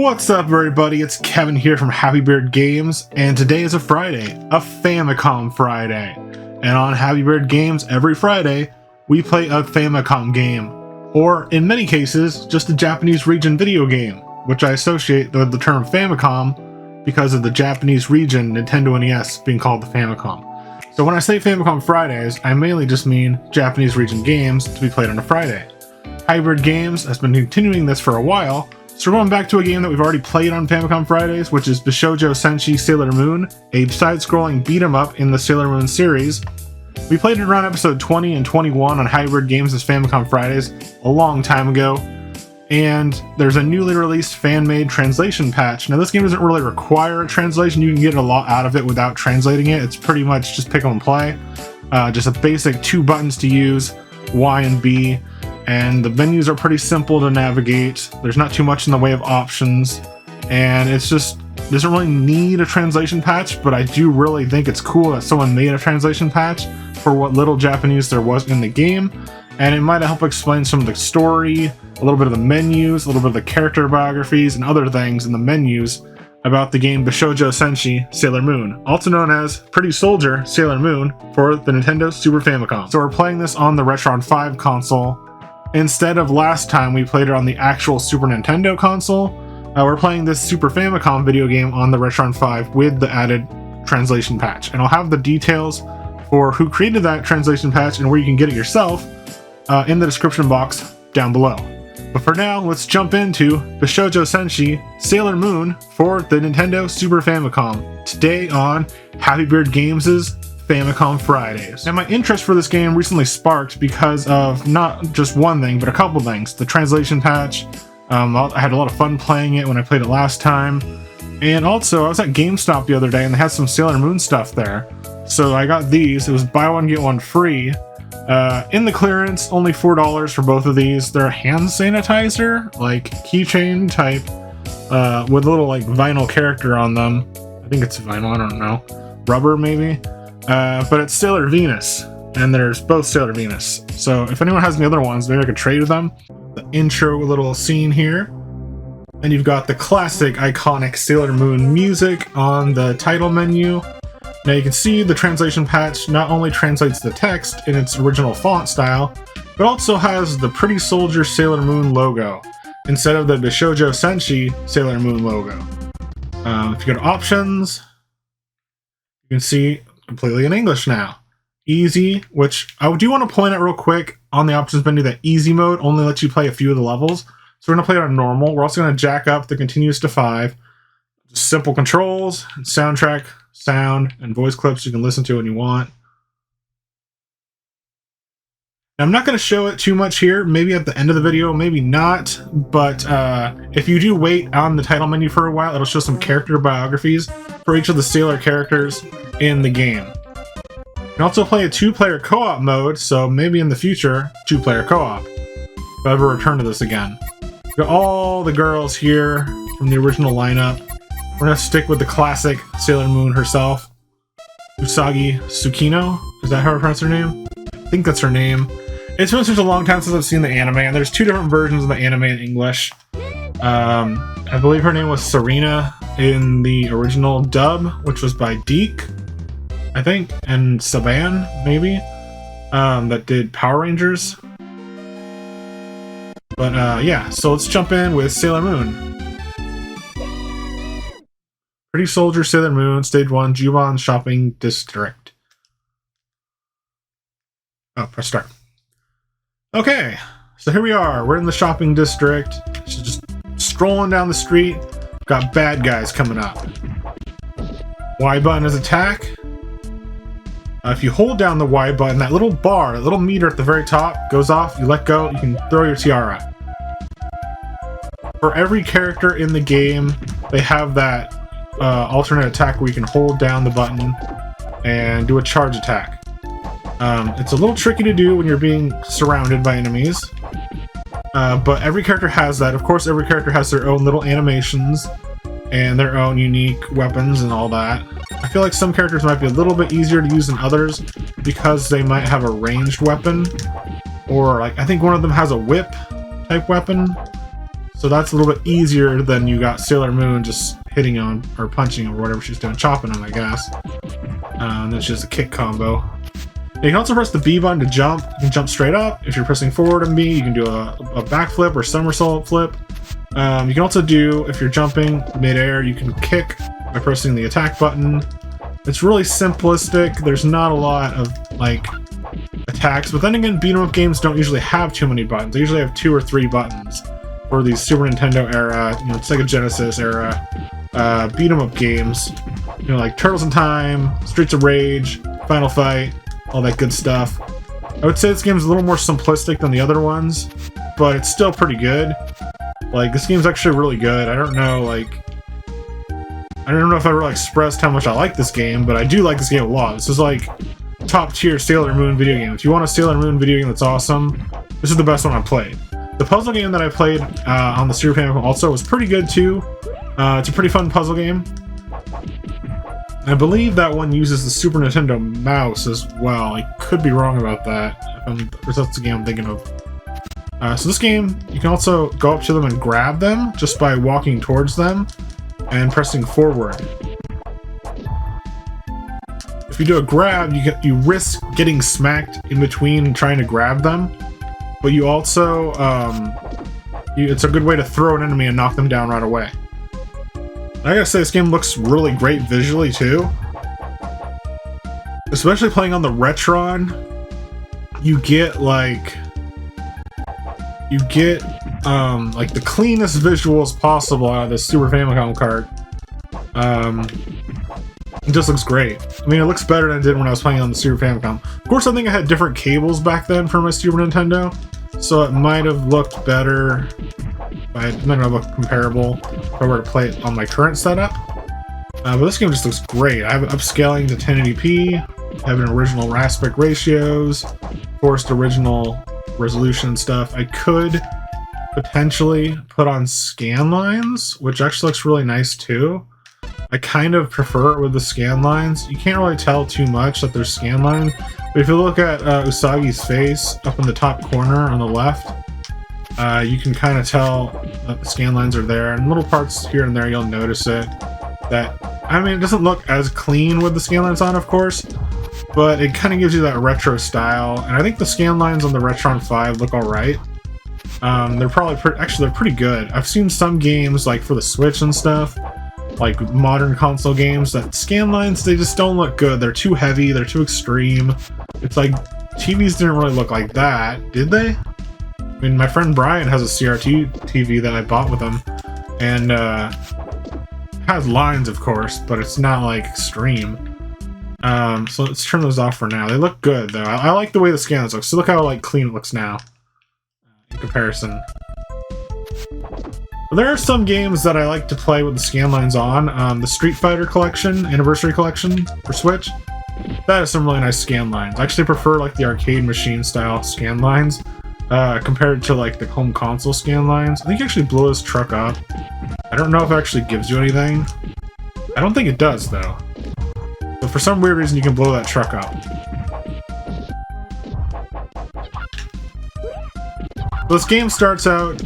What's up, everybody? It's Kevin here from Happy Beard Games, and today is a Friday, a Famicom Friday. And on Happy Beard Games, every Friday, we play a Famicom game, or in many cases, just a Japanese region video game, which I associate with the term Famicom because of the Japanese region Nintendo NES being called the Famicom. So when I say Famicom Fridays, I mainly just mean Japanese region games to be played on a Friday. Happy Beard Games has been continuing this for a while, so we're going back to a game that we've already played on Famicom Fridays, which is Bishoujo Senshi Sailor Moon, a side-scrolling beat-em-up in the Sailor Moon series. We played it around episode 20 and 21 on Happy Beard Games' Famicom Fridays a long time ago, and there's a newly released fan-made translation patch. Now this game doesn't really require a translation, you can get a lot out of it without translating it. It's pretty much just pick 'em and play. Just a basic 2 buttons to use, Y and B. And the menus are pretty simple to navigate. There's not too much in the way of options, and it's just doesn't really need a translation patch, but I do really think it's cool that someone made a translation patch for what little Japanese there was in the game, and it might help explain some of the story, a little bit of the menus, a little bit of the character biographies, and other things in the menus about the game Bishoujo Senshi Sailor Moon, also known as Pretty Soldier Sailor Moon for the Nintendo Super Famicom. So we're playing this on the Retron5 console. Instead of last time we played it on the actual Super Nintendo console, we're playing this Super Famicom video game on the Retron5 with the added translation patch. And I'll have the details for who created that translation patch and where you can get it yourself in the description box down below. But for now, let's jump into Bishoujo Senshi Sailor Moon for the Nintendo Super Famicom, today on Happy Beard Games' Famicom Fridays. Now my interest for this game recently sparked because of not just one thing, but a couple things. The translation patch, I had a lot of fun playing it when I played it last time, and also I was at GameStop the other day and they had some Sailor Moon stuff there. So I got these. It was buy one get one free. In the clearance, only $4 for both of these. They're a hand sanitizer, like keychain type, with a little like vinyl character on them. I think it's vinyl, I don't know. Rubber maybe? But it's Sailor Venus, and there's both Sailor Venus. So if anyone has any other ones, maybe I could trade with them. The intro little scene here. And you've got the classic, iconic Sailor Moon music on the title menu. Now you can see the translation patch not only translates the text in its original font style, but also has the Pretty Soldier Sailor Moon logo, instead of the Bishoujo Senshi Sailor Moon logo. If you go to options, you can see completely in English now. Easy, which I do want to point out real quick on the options menu that easy mode only lets you play a few of the levels. So we're going to play it on normal. We're also going to jack up the continues to 5. Just simple controls, soundtrack, sound, and voice clips you can listen to when you want. Now, I'm not going to show it too much here, maybe at the end of the video, maybe not, but if you do wait on the title menu for a while, it'll show some character biographies for each of the Sailor characters in the game. You can also play a 2-player co-op mode, so maybe in the future, 2-player co-op, if I ever return to this again. Got all the girls here from the original lineup. We're going to stick with the classic Sailor Moon herself, Usagi Tsukino. Is that how I pronounce her name? I think that's her name. It's been such a long time since I've seen the anime, and there's 2 different versions of the anime in English. I believe her name was Serena in the original dub, which was by Deke, I think, and Saban, maybe, that did Power Rangers. But yeah, so let's jump in with Sailor Moon. Pretty Soldier Sailor Moon, Stage 1, Juban Shopping District. Oh, press start. Okay, so here we are. We're in the shopping district. Just strolling down the street. Got bad guys coming up. Y button is attack. If you hold down the Y button, that little bar, that little meter at the very top goes off. You let go, you can throw your tiara. For every character in the game, they have that alternate attack where you can hold down the button and do a charge attack. It's a little tricky to do when you're being surrounded by enemies, but every character has that. Of course, every character has their own little animations and their own unique weapons and all that. I feel like some characters might be a little bit easier to use than others because they might have a ranged weapon, or like I think one of them has a whip type weapon. So that's a little bit easier than you got Sailor Moon just hitting on or punching or whatever she's doing, chopping him, I guess. And then it's just a kick combo. You can also press the B button to jump. You can jump straight up. If you're pressing forward on B, you can do a backflip or somersault flip. You can also do, if you're jumping midair, you can kick by pressing the attack button. It's really simplistic. There's not a lot of like attacks, but then again, beat 'em up games don't usually have too many buttons. They usually have 2 or 3 buttons for these Super Nintendo era, Sega Genesis era beat 'em up games. Like Turtles in Time, Streets of Rage, Final Fight, all that good stuff. I would say this game's a little more simplistic than the other ones, but it's still pretty good. Like, this game's actually really good. I don't know if I really expressed how much I like this game, but I do like this game a lot. This is like top tier Sailor Moon video game. If you want a Sailor Moon video game that's awesome, this is the best one I've played. The puzzle game that I played on the Super Famicom also was pretty good too. It's a pretty fun puzzle game. I believe that one uses the Super Nintendo mouse as well. I could be wrong about that, if that's the game I'm thinking of. So this game, you can also go up to them and grab them just by walking towards them and pressing forward. If you do a grab, you risk getting smacked in between trying to grab them, but you also it's a good way to throw an enemy and knock them down right away. I gotta say, this game looks really great visually too. Especially playing on the Retron, you get like the cleanest visuals possible out of this Super Famicom cart. It just looks great. I mean, it looks better than it did when I was playing on the Super Famicom. Of course, I think I had different cables back then for my Super Nintendo, so it might have looked better. It might not look comparable if I were to play it on my current setup. But this game just looks great. I have it upscaling to 1080p, I have an original aspect ratios, forced original resolution stuff. I could potentially put on scan lines, which actually looks really nice too. I kind of prefer it with the scan lines. You can't really tell too much that there's scan lines, but if you look at Usagi's face up in the top corner on the left, you can kind of tell that the scan lines are there, and little parts here and there you'll notice it. I mean, it doesn't look as clean with the scan lines on, of course, but it kind of gives you that retro style, and I think the scan lines on the Retron5 look alright. They're probably they're pretty good. I've seen some games, like for the Switch and stuff, like modern console games, that scan lines, they just don't look good. They're too heavy, they're too extreme. It's like, TVs didn't really look like that, did they? I mean, my friend Brian has a CRT TV that I bought with him, and has lines, of course, but it's not like extreme. So let's turn those off for now. They look good though. I like the way the scans look. So look how like clean it looks now in comparison. But there are some games that I like to play with the scan lines on. The Street Fighter Collection, Anniversary Collection for Switch, that has some really nice scan lines. I actually prefer like the arcade machine style scan lines compared to like the home console scan lines. I think you actually blow this truck up. I don't know if it actually gives you anything. I don't think it does though. But for some weird reason you can blow that truck up. This game starts out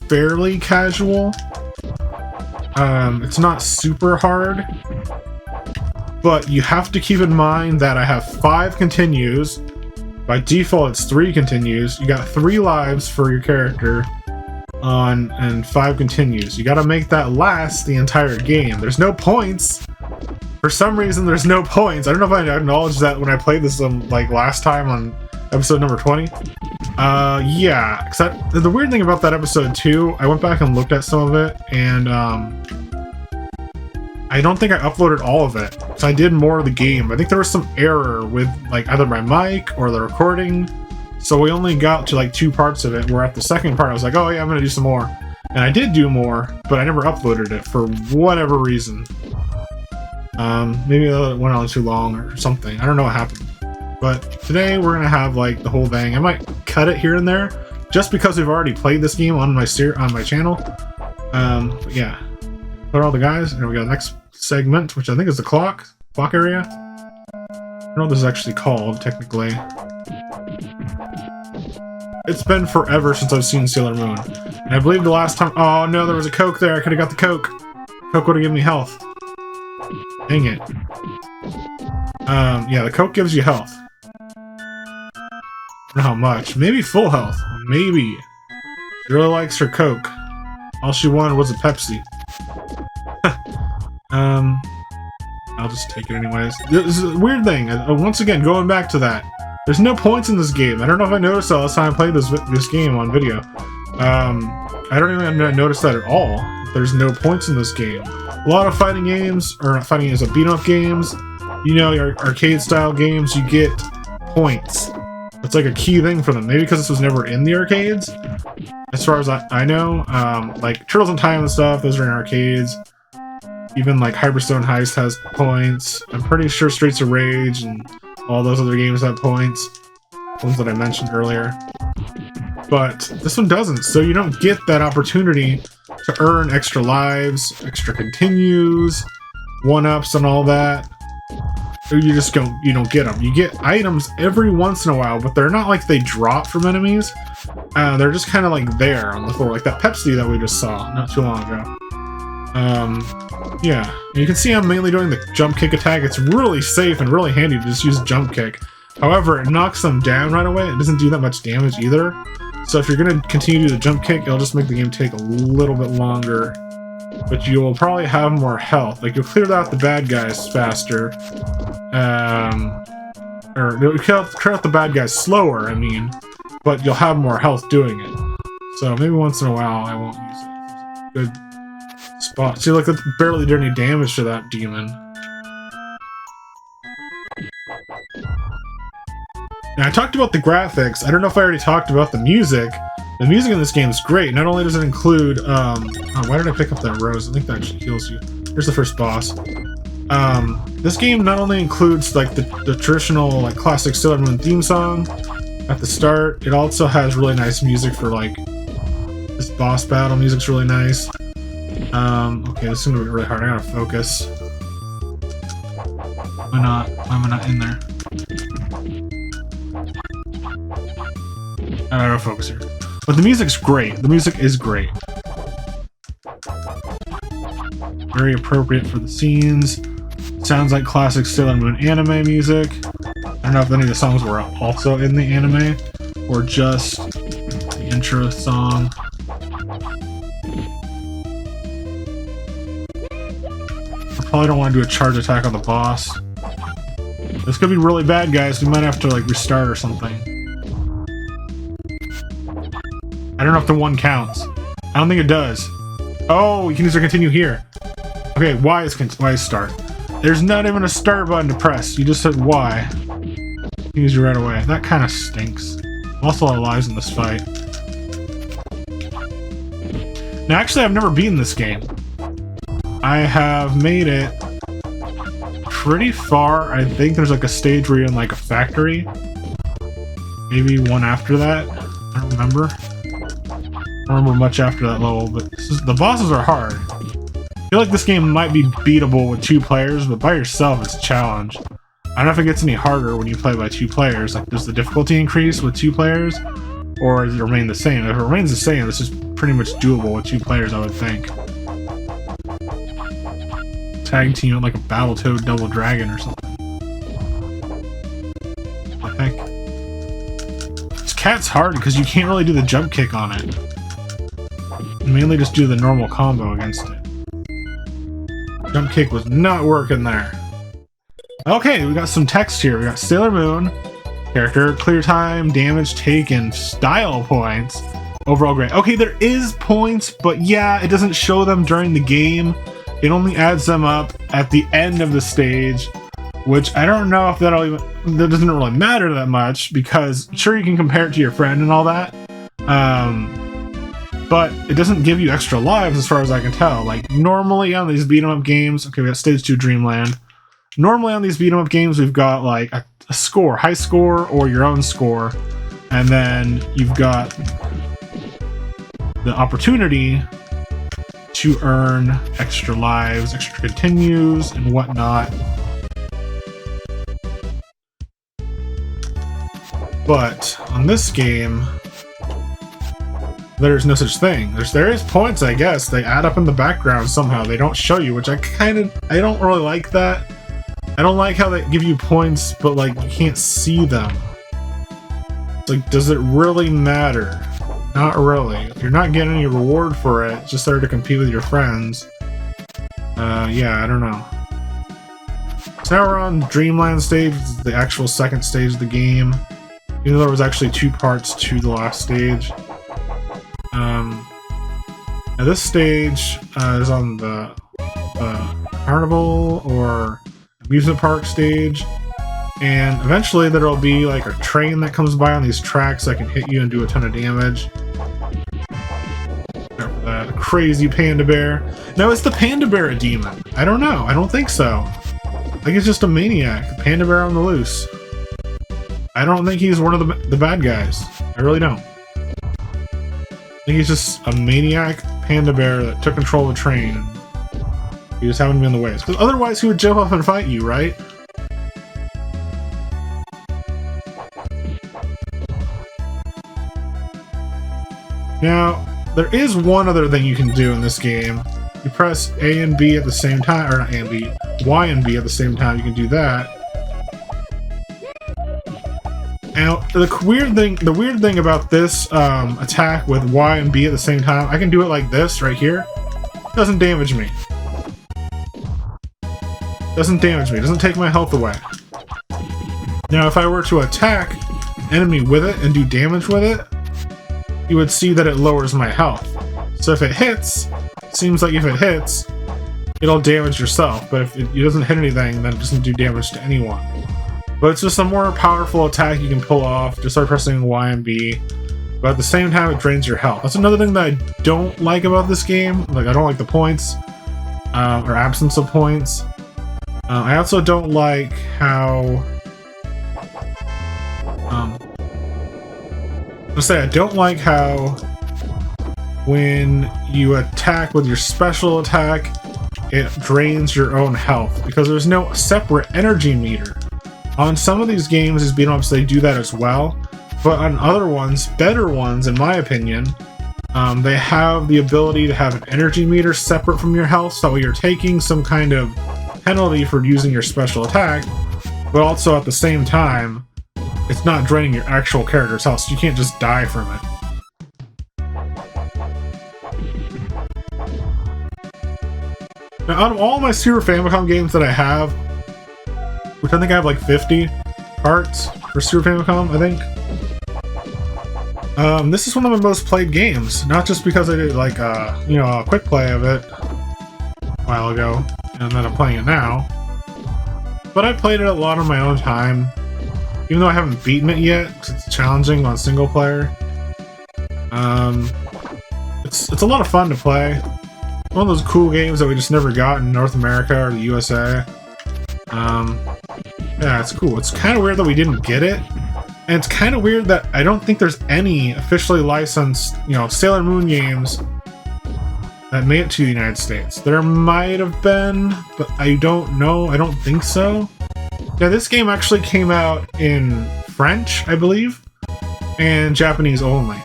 fairly casual. It's not super hard, but you have to keep in mind that I have 5 continues. By default, it's 3 continues. You got 3 lives for your character and 5 continues. You got to make that last the entire game. There's no points. For some reason, there's no points. I don't know if I acknowledged that when I played this like last time on episode number 20. Yeah, because the weird thing about that episode too, I went back and looked at some of it, and I don't think I uploaded all of it. So I did more of the game. I think there was some error with like either my mic or the recording, so we only got to like 2 parts of it, where at the second part I was like, oh yeah, I'm gonna do some more. And I did do more, but I never uploaded it for whatever reason. Maybe it went on too long or something. I don't know what happened. But today we're gonna have like the whole thing. I might cut it here and there, just because we've already played this game on my channel. But yeah, put all the guys, and we got the next segment, which I think is the clock area. I don't know what this is actually called technically. It's been forever since I've seen Sailor Moon. And I believe the last time... Oh no, there was a Coke there. I could have got the Coke. Coke would have given me health. Dang it. Yeah, the Coke gives you health. I don't know how much. Maybe full health. Maybe. She really likes her Coke. All she wanted was a Pepsi. I'll just take it anyways. This is a weird thing. Once again, going back to that. There's no points in this game. I don't know if I noticed that last time I played this game on video. I don't even notice that at all. There's no points in this game. A lot of fighting games, or not fighting games, but beat-em-up games, you know, your arcade-style games, you get points. It's like a key thing for them. Maybe because this was never in the arcades, as far as I know. Like Turtles in Time and stuff, those are in arcades. Even like Hyperstone Heist has points. I'm pretty sure Streets of Rage and all those other games have points. Ones that I mentioned earlier. But this one doesn't, so you don't get that opportunity to earn extra lives, extra continues, one-ups and all that. You just don't get them. You get items every once in a while, but they're not like they drop from enemies. They're just kind of like there on the floor, like that Pepsi that we just saw not too long ago. Yeah, you can see I'm mainly doing the jump kick attack. It's really safe and really handy to just use jump kick. However, it knocks them down right away. It doesn't do that much damage either. So if you're going to continue to do the jump kick, it'll just make the game take a little bit longer. But you'll probably have more health. Like, you'll clear out the bad guys faster. Or you'll clear out the bad guys slower, I mean. But you'll have more health doing it. So maybe once in a while I won't use it. Good spot. See, look, that barely did any damage to that demon. Now, I talked about the graphics. I don't know if I already talked about the music. The music in this game is great. Not only does it include... oh, why did I pick up that rose? I think that actually heals you. Here's the first boss. This game not only includes like the traditional like classic Sailor Moon theme song at the start, it also has really nice music for like this boss battle. Music's really nice. Okay, this is gonna be really hard. I gotta focus. Why not? Why am I not in there? I gotta focus here. But the music's great. The music is great. Very appropriate for the scenes. Sounds like classic Sailor Moon anime music. I don't know if any of the songs were also in the anime or just the intro song. I probably don't want to do a charge attack on the boss. This could be really bad, guys. We might have to like restart or something. I don't know if the one counts. I don't think it does. Oh, you can use or continue here. Okay, Y is start. There's not even a start button to press. You just said Y. Use you right away. That kind of stinks. Lost a lot of lives in this fight. Now, actually, I've never beaten this game. I have made it pretty far. I think there's like a stage where you're in like a factory. Maybe one after that. I don't remember. I don't remember much after that level, but the bosses are hard. I feel like this game might be beatable with 2 players, but by yourself it's a challenge. I don't know if it gets any harder when you play by 2 players. Like, does the difficulty increase with 2 players? Or does it remain the same? If it remains the same, this is pretty much doable with 2 players, I would think. Tag team like a Battletoad Double Dragon or something. What the heck? This cat's hard because you can't really do the jump kick on it. You mainly just do the normal combo against it. Jump kick was not working there. Okay, we got some text here. We got Sailor Moon, character, clear time, damage taken, style points, overall grade. Okay, there is points, but yeah, it doesn't show them during the game. It only adds them up at the end of the stage, which I don't know if that doesn't really matter that much, because sure, you can compare it to your friend and all that. But it doesn't give you extra lives as far as I can tell. Like, normally on these beat-em-up games... Okay, we got Stage 2 Dreamland. Normally on these beat-em-up games, we've got, like, a score. High score or your own score. And then you've got the opportunity to earn extra lives, extra continues, and whatnot. But on this game... there's no such thing. There is points, I guess. They add up in the background somehow. They don't show you, which I don't really like that. I don't like how they give you points, but like you can't see them. It's like, does it really matter? Not really. If you're not getting any reward for it, it's just there to compete with your friends. Yeah, I don't know. So now we're on Dreamland stage, which is the actual second stage of the game. Even though there was actually 2 parts to the last stage. Now this stage is on the carnival or amusement park stage, and eventually there'll be like a train that comes by on these tracks that can hit you and do a ton of damage. That crazy panda bear. Now, is the panda bear a demon? I don't know. I don't think so. I think it's just a maniac, a panda bear on the loose. I don't think he's one of the bad guys. I really don't. I think he's just a maniac panda bear that took control of the train. He just happened to be in the ways. Because otherwise he would jump up and fight you, right? Now, there is one other thing you can do in this game. You press A and B at the same time, or not A and B, Y and B at the same time, you can do that. Now, the weird thing about this attack with Y and B at the same time, I can do it like this right here. It doesn't damage me. Doesn't damage me. Doesn't take my health away. Now, if I were to attack enemy with it and do damage with it, you would see that it lowers my health. So if it hits, seems like if it hits, it'll damage yourself. But if it doesn't hit anything, then it doesn't do damage to anyone. But it's just a more powerful attack you can pull off just by pressing Y and B. But at the same time, it drains your health. That's another thing that I don't like about this game. Like, I don't like the points, or absence of points. I also don't like how... I don't like how when you attack with your special attack, it drains your own health, because there's no separate energy meter. On some of these games, these beat 'em ups, they do that as well, but on other ones, better ones in my opinion, they have the ability to have an energy meter separate from your health, so that way you're taking some kind of penalty for using your special attack, but also at the same time, it's not draining your actual character's health, so you can't just die from it. Now, out of all my Super Famicom games that I have, which I think I have like 50 parts for Super Famicom, I think. This is one of my most played games, not just because I did like a quick play of it a while ago, and then I'm playing it now, but I played it a lot on my own time. Even though I haven't beaten it yet, because it's challenging on single player. It's a lot of fun to play. One of those cool games that we just never got in North America or the USA. Yeah, it's cool. It's kind of weird that we didn't get it. And it's kind of weird that I don't think there's any officially licensed, Sailor Moon games that made it to the United States. There might have been, but I don't know. I don't think so. Yeah, this game actually came out in French, I believe, and Japanese only.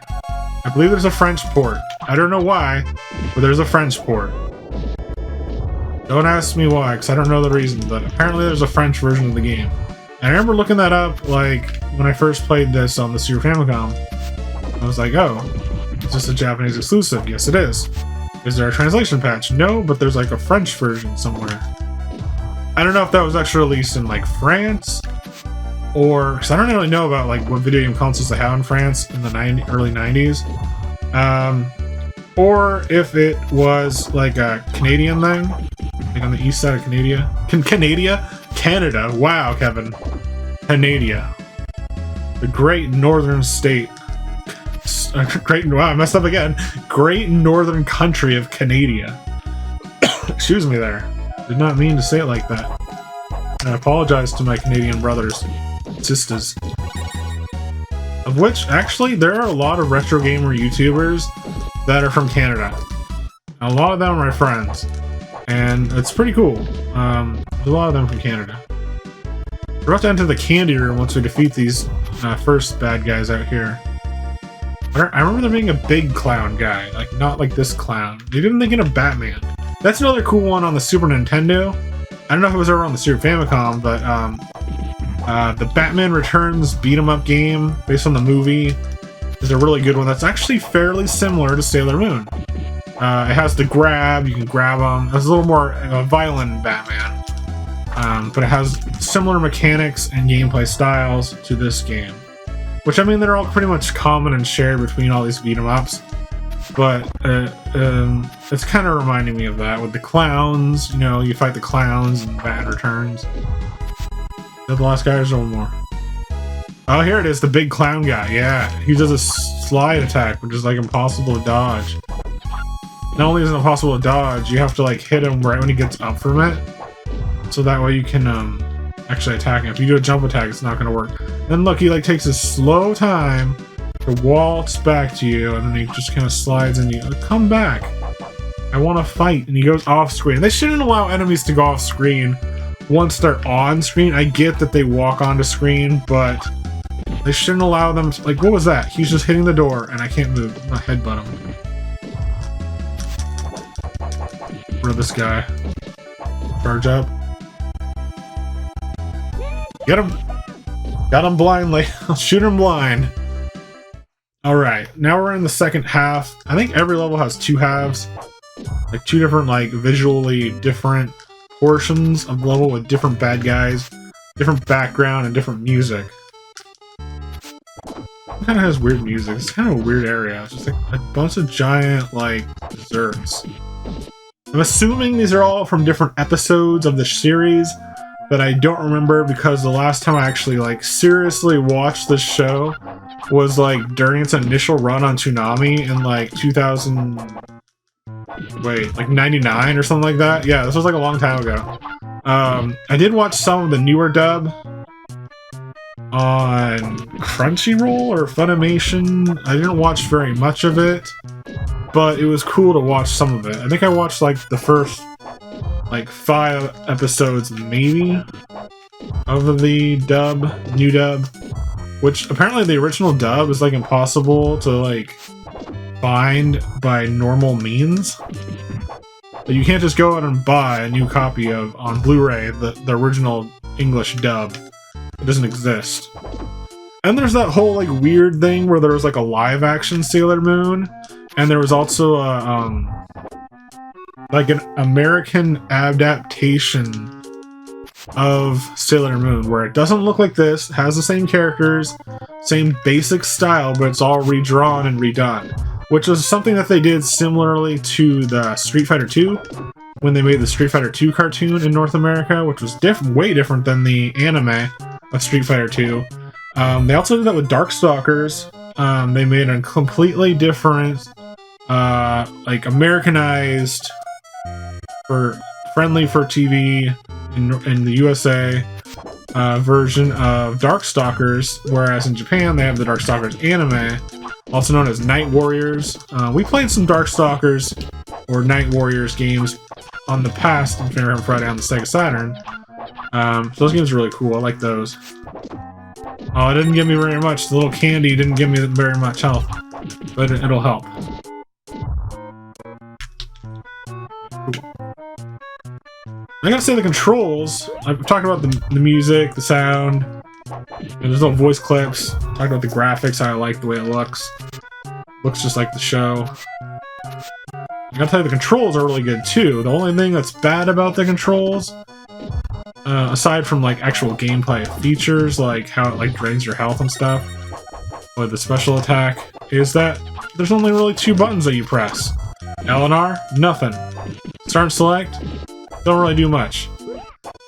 I believe there's a French port. I don't know why, but there's a French port. Don't ask me why, because I don't know the reason, but apparently there's a French version of the game. And I remember looking that up, like, when I first played this on the Super Famicom. I was like, oh, is this a Japanese exclusive? Yes, it is. Is there a translation patch? No, but there's like a French version somewhere. I don't know if that was actually released in like France, or because I don't really know about like what video game consoles they have in France in the early 90s, or if it was like a Canadian thing, like on the east side of Canada. Wow, Kevin, Canada, the great northern state. Wow, I messed up again. Great northern country of Canada. Excuse me there. Did not mean to say it like that. I apologize to my Canadian brothers and sisters. Of which, actually, there are a lot of retro gamer YouTubers that are from Canada. A lot of them are my friends. And it's pretty cool. There's a lot of them from Canada. We're about to enter the candy room once we defeat these first bad guys out here. I remember there being a big clown guy, like not like this clown. Maybe I'm thinking of Batman. That's another cool one on the Super Nintendo. I don't know if it was ever on the Super Famicom, but the Batman Returns beat-em-up game based on the movie is a really good one that's actually fairly similar to Sailor Moon. It has the grab, you can grab them. It's a little more violent in Batman. But it has similar mechanics and gameplay styles to this game. Which, I mean, they're all pretty much common and shared between all these beat-em-ups. But it's kind of reminding me of that with the clowns. You know, you fight the clowns in Batman Returns. Is that the last guy or is there one more? Oh, here it is, the big clown guy. Yeah, he does a slide attack, which is like impossible to dodge. Not only is it impossible to dodge, you have to like hit him right when he gets up from it. So that way you can actually attack him. If you do a jump attack, it's not going to work. Then look, he like takes a slow time to waltz back to you, and then he just kind of slides and you come back. I want to fight, and he goes off screen. They shouldn't allow enemies to go off screen once they're on screen. I get that they walk onto screen, but they shouldn't allow them to, like, what was that? He's just hitting the door, and I can't move. I headbutt him. Where this guy? Charge up. Get him! Got him blindly. I'll shoot him blind. Alright, now we're in the second half. I think every level has two halves. Like two different, like, visually different portions of the level with different bad guys, different background, and different music. It kind of has weird music. It's kind of a weird area. It's just like a bunch of giant, like, desserts. I'm assuming these are all from different episodes of the series that I don't remember because the last time I actually, like, seriously watched this show was, like, during its initial run on Toonami in, like, 99 or something like that. Yeah, this was, like, a long time ago. I did watch some of the newer dub on Crunchyroll or Funimation. I didn't watch very much of it, but it was cool to watch some of it. I think I watched, like, the first, like, 5 episodes, maybe, of the new dub, which apparently the original dub is, like, impossible to, like, find by normal means. But you can't just go out and buy a new copy of, on Blu-ray, the original English dub. It doesn't exist. And there's that whole, like, weird thing where there was, like, a live-action Sailor Moon, and there was also a, like an American adaptation of Sailor Moon, where it doesn't look like this, has the same characters, same basic style, but it's all redrawn and redone. Which was something that they did similarly to the Street Fighter 2, when they made the Street Fighter 2 cartoon in North America, which was way different than the anime of Street Fighter 2. They also did that with Darkstalkers. They made a completely different, like, Americanized, friendly for TV in the USA version of Darkstalkers, whereas in Japan they have the Darkstalkers anime, also known as Night Warriors. We played some Darkstalkers or Night Warriors games on the past in Famicom Friday on the Sega Saturn. So those games are really cool. I like those. Oh, it didn't give me very much. The little candy didn't give me very much health, but it'll help. I gotta say the controls, I've talked about the music, the sound, and there's no voice clips. Talked about the graphics, I like the way it looks. Looks just like the show. I gotta tell you, the controls are really good too. The only thing that's bad about the controls, aside from like actual gameplay features, like how it like drains your health and stuff, with the special attack, is that there's only really 2 buttons that you press. L and R, nothing. Start and select, don't really do much.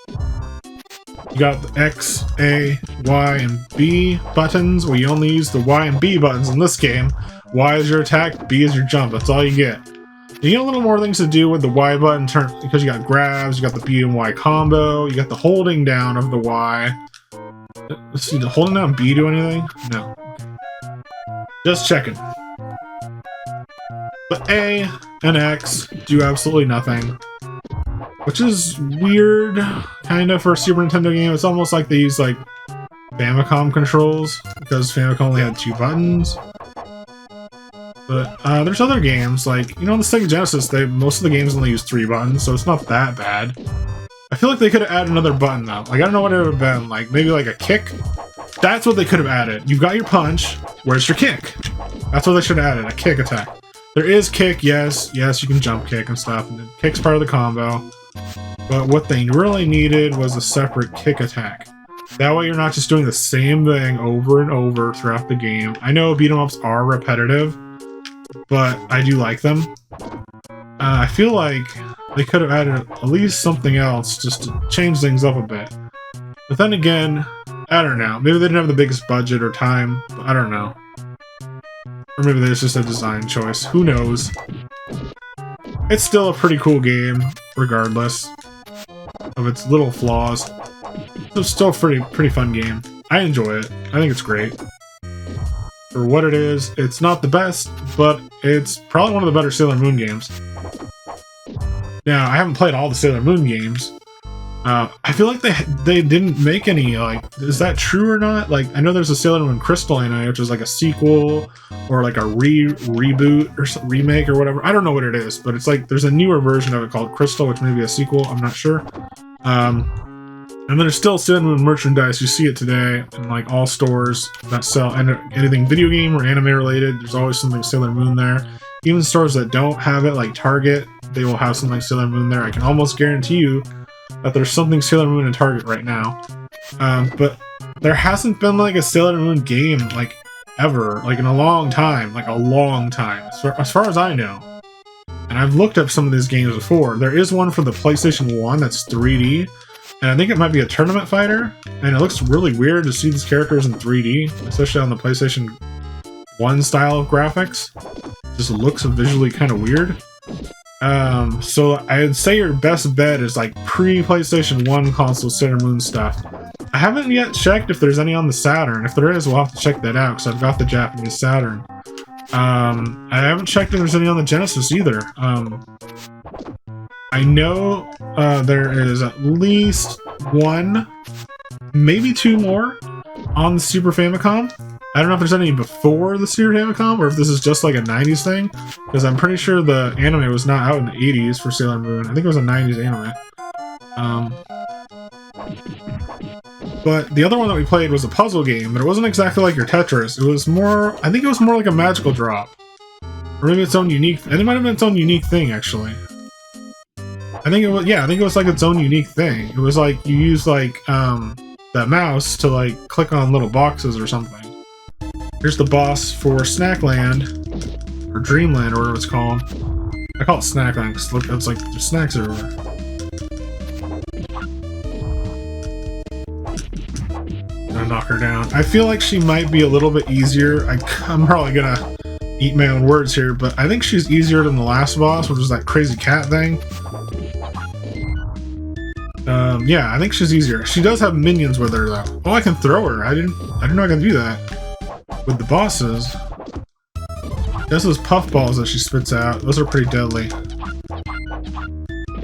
You got the X, A, Y, and B buttons. Well, you only use the Y and B buttons in this game. Y is your attack, B is your jump. That's all you get. You get a little more things to do with the Y button because you got grabs, you got the B and Y combo, you got the holding down of the Y. Let's see, did holding down B do anything? No. Just checking. But A and X do absolutely nothing. Which is weird, kinda, for a Super Nintendo game. It's almost like they use, like, Famicom controls, because Famicom only had 2 buttons. But there's other games, like, you know, the Sega Genesis, most of the games only use 3 buttons, so it's not that bad. I feel like they could have added another button, though. Like, I don't know what it would have been, like, maybe like a kick? That's what they could have added. You've got your punch, where's your kick? That's what they should have added, a kick attack. There is kick, yes, you can jump kick and stuff, and kick's part of the combo. But what they really needed was a separate kick attack. That way you're not just doing the same thing over and over throughout the game. I know beat-em-ups are repetitive, but I do like them. I feel like they could have added at least something else just to change things up a bit. But then again, I don't know. Maybe they didn't have the biggest budget or time, but I don't know. Or maybe there's just a design choice. Who knows? It's still a pretty cool game, regardless of its little flaws. It's still a pretty fun game. I enjoy it. I think it's great. For what it is, it's not the best, but it's probably one of the better Sailor Moon games. Now, I haven't played all the Sailor Moon games. I feel like they didn't make any, like, is that true or not? Like, I know there's a Sailor Moon Crystal anime, which is like a sequel, or like a reboot, or remake, or whatever. I don't know what it is, but it's like, there's a newer version of it called Crystal, which may be a sequel, I'm not sure. And there's still Sailor Moon merchandise, you see it today, in like all stores that sell anything video game or anime related, there's always something Sailor Moon there. Even stores that don't have it, like Target, they will have something Sailor Moon there. I can almost guarantee you that there's something Sailor Moon in Target right now. But there hasn't been like a Sailor Moon game, like, ever, like in a long time, as far as I know. And I've looked up some of these games before. There is one for the PlayStation 1 that's 3D, and I think it might be a tournament fighter, and it looks really weird to see these characters in 3D, especially on the PlayStation 1 style of graphics. Just looks visually kind of weird. So I'd say your best bet is like pre-PlayStation 1 console Sailor Moon stuff. I haven't yet checked if there's any on the Saturn. If there is, we'll have to check that out, because I've got the Japanese Saturn. I haven't checked if there's any on the Genesis either. I know there is at least 1, maybe 2 more on the Super Famicom. I don't know if there's any before the Super Famicom, or if this is just like a 90s thing, because I'm pretty sure the anime was not out in the 80s for Sailor Moon. I think it was a 90s anime. But the other one that we played was a puzzle game, but it wasn't exactly like your Tetris. It was more, I think it was more like a magical drop. Or maybe its own unique, and it might have been its own unique thing, actually. I think it was like its own unique thing. It was like, you use like, that mouse to like click on little boxes or something. Here's the boss for Snackland, or Dreamland, or whatever it's called. I call it Snackland because look, it's like there's snacks everywhere. Gonna knock her down. I feel like she might be a little bit easier. I'm probably gonna eat my own words here, but I think she's easier than the last boss, which was that crazy cat thing. Yeah, I think she's easier. She does have minions with her though. Oh, I can throw her. I didn't know I could do that. With the bosses, there's those puff balls that she spits out. Those are pretty deadly.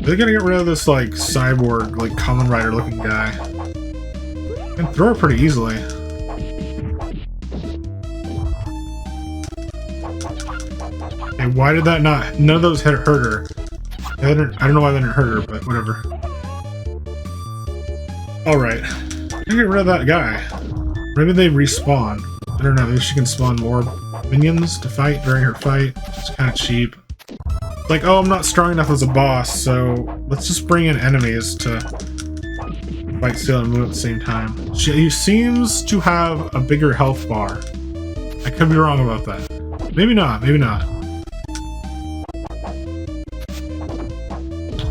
They're gonna get rid of this like cyborg, like Kamen Rider looking guy. I can throw her pretty easily. Hey, why did that not? None of those hurt her. I don't know why they didn't hurt her, but whatever. Alright. Get rid of that guy. Maybe they respawn. I don't know, maybe she can spawn more minions to fight during her fight. It's kind of cheap. Like, oh, I'm not strong enough as a boss, so let's just bring in enemies to fight Sailor Moon at the same time. She seems to have a bigger health bar. I could be wrong about that. Maybe not, maybe not.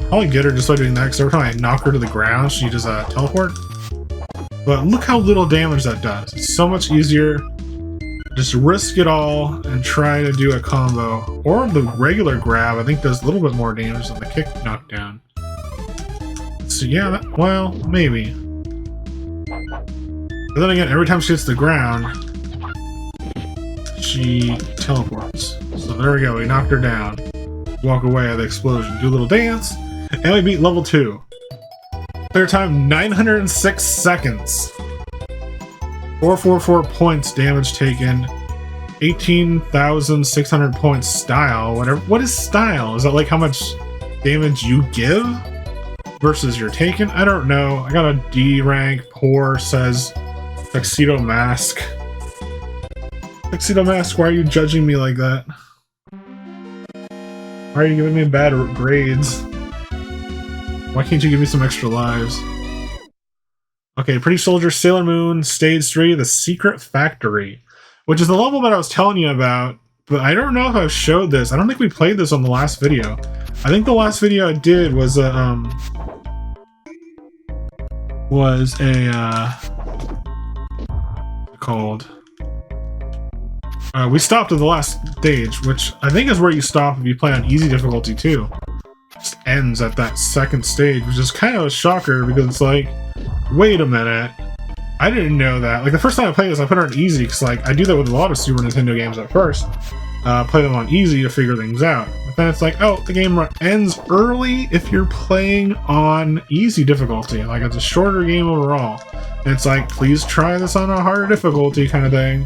I'll get her just by doing that, because every time I knock her to the ground, she does a teleport. But look how little damage that does. It's so much easier. Just risk it all and try to do a combo. Or the regular grab, I think, does a little bit more damage than the kick knockdown. So yeah, well, maybe. But then again, every time she hits the ground, she teleports. So there we go, we knocked her down. Walk away at the explosion. Do a little dance, and we beat level 2. Clear time 906 seconds. 444 points damage taken. 18,600 points style, whatever. What is style? Is that like how much damage you give versus you're taken? I don't know. I got a D rank. Poor says Tuxedo Mask. Tuxedo Mask, why are you judging me like that? Why are you giving me bad grades? Why can't you give me some extra lives? Okay, Pretty Soldier, Sailor Moon, Stage 3, The Secret Factory, which is the level that I was telling you about, but I don't know if I've showed this. I don't think we played this on the last video. I think the last video I did was we stopped at the last stage, which I think is where you stop if you play on easy difficulty too. Just ends at that second stage, which is kind of a shocker because it's like, wait a minute, I didn't know that. Like the first time I played this, I put it on easy because like I do that with a lot of Super Nintendo games at first. Play them on easy to figure things out. But then it's like, oh, the game ends early if you're playing on easy difficulty. Like it's a shorter game overall. And it's like, please try this on a harder difficulty kind of thing.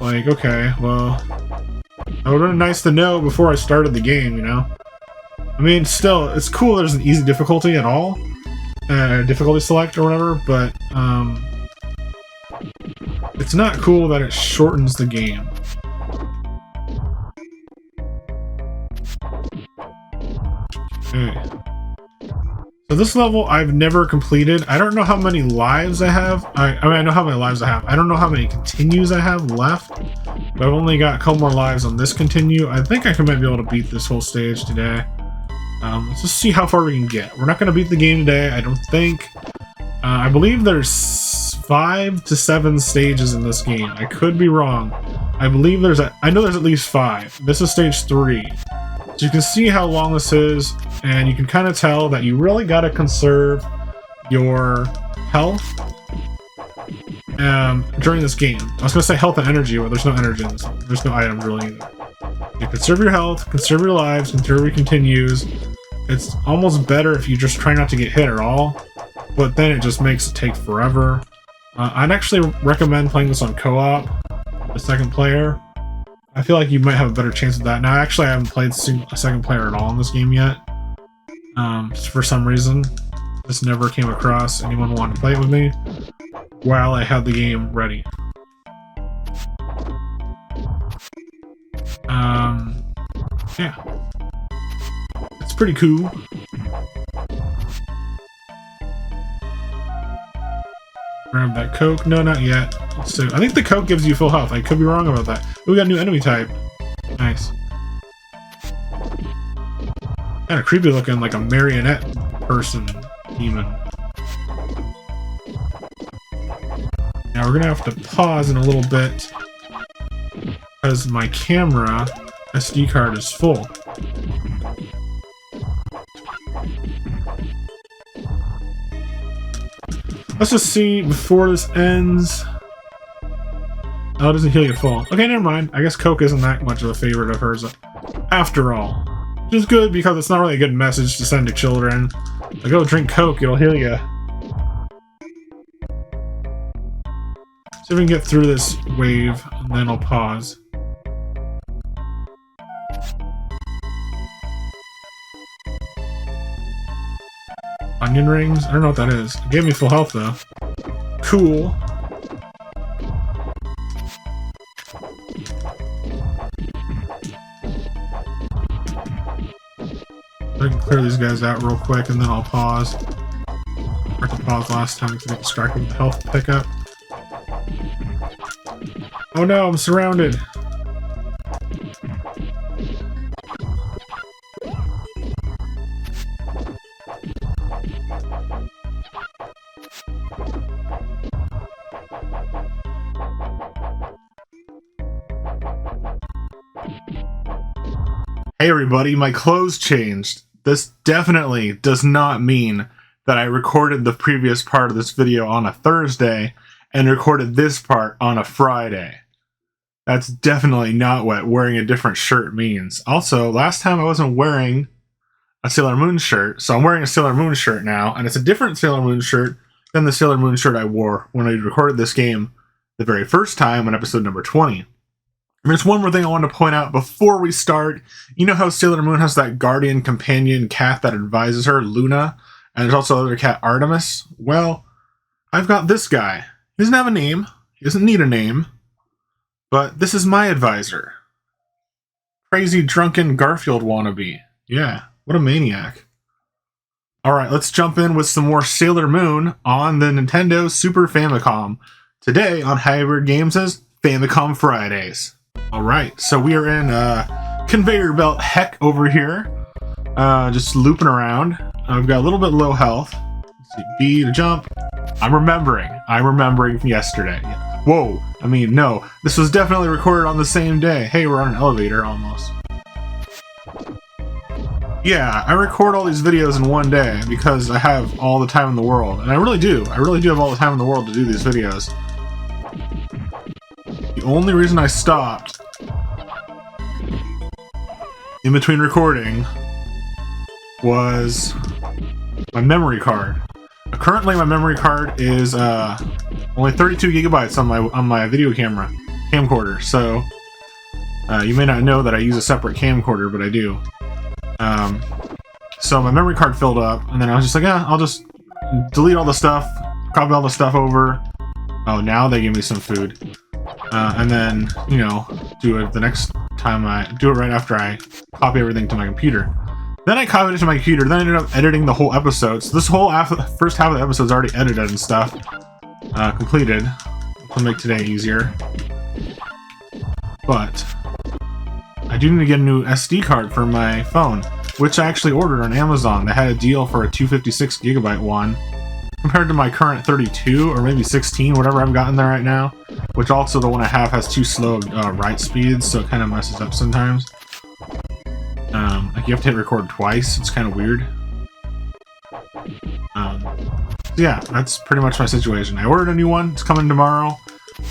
Like, okay, well, it would have been nice to know before I started the game, you know? I mean, still, it's cool there's an easy difficulty at all, difficulty select or whatever, but it's not cool that it shortens the game. Okay. So this level I've never completed. I don't know how many lives I have. I mean, I know how many lives I have. I don't know how many continues I have left, but I've only got a couple more lives on this continue. I think I might be able to beat this whole stage today. Let's just see how far we can get. We're not going to beat the game today, I don't think. I believe there's 5 to 7 stages in this game. I could be wrong. I believe I know there's at least 5. This is stage 3. So you can see how long this is, and you can kind of tell that you really got to conserve your health during this game. I was going to say health and energy, but there's no energy in this one. There's no items really either. You conserve your health, conserve your lives, conserve your continues. It's almost better if you just try not to get hit at all, but then it just makes it take forever. I'd actually recommend playing this on co-op, the second player. I feel like you might have a better chance of that. Now, actually, I haven't played a second player at all in this game yet. For some reason, just never came across anyone wanting to play it with me while I had the game ready. Yeah. It's pretty cool. Grab that Coke. No, not yet. So I think the Coke gives you full health. I could be wrong about that. We got a new enemy type. Nice. Kind of creepy looking, like a marionette person demon. Now we're gonna have to pause in a little bit because my camera SD card is full. Let's just see before this ends. Oh, it doesn't heal you full. Okay, never mind. I guess Coke isn't that much of a favorite of hers after all. Which is good because it's not really a good message to send to children. Like, oh, drink Coke, it'll heal you. See if we can get through this wave, and then I'll pause. Onion rings? I don't know what that is. It gave me full health, though. Cool. I can clear these guys out real quick, and then I'll pause. I had to pause last time to get distracted with the health pickup. Oh no, I'm surrounded! Hey everybody, my clothes changed. This definitely does not mean that I recorded the previous part of this video on a Thursday and recorded this part on a Friday. That's definitely not what wearing a different shirt means. Also, last time I wasn't wearing a Sailor Moon shirt, so I'm wearing a Sailor Moon shirt now, and it's a different Sailor Moon shirt than the Sailor Moon shirt I wore when I recorded this game the very first time on episode number 20. There's one more thing I wanted to point out before we start. You know how Sailor Moon has that guardian companion cat that advises her, Luna? And there's also other cat, Artemis. Well, I've got this guy. He doesn't have a name. He doesn't need a name. But this is my advisor. Crazy drunken Garfield wannabe. Yeah, what a maniac. Alright, let's jump in with some more Sailor Moon on the Nintendo Super Famicom. Today on Happy Bird Games' Famicom Fridays. Alright, so we are in conveyor belt heck over here. Just looping around. I've got a little bit low health. Let's see, B to jump. I'm remembering from yesterday. Whoa, I mean, no. This was definitely recorded on the same day. Hey, we're on an elevator almost. Yeah, I record all these videos in one day because I have all the time in the world. And I really do. I really do have all the time in the world to do these videos. The only reason I stopped in between recording was my memory card. Currently, my memory card is only 32 gigabytes on my video camcorder. So you may not know that I use a separate camcorder, but I do. So my memory card filled up, and then I was just like, I'll just delete all the stuff, copy all the stuff over. Oh, now they give me some food. And then, you know, do it the next time do it right after I copy everything to my computer. Then I copied it to my computer, then I ended up editing the whole episode. So this whole first half of the episode is already edited and stuff. Completed. To make today easier. But I do need to get a new SD card for my phone, which I actually ordered on Amazon. They had a deal for a 256 gigabyte one, compared to my current 32 or maybe 16, whatever I've got in there right now. Which also the one I have has too slow write speeds, so it kind of messes up sometimes. Like you have to hit record twice. It's kind of weird. So yeah, that's pretty much my situation. I ordered a new one. It's coming tomorrow.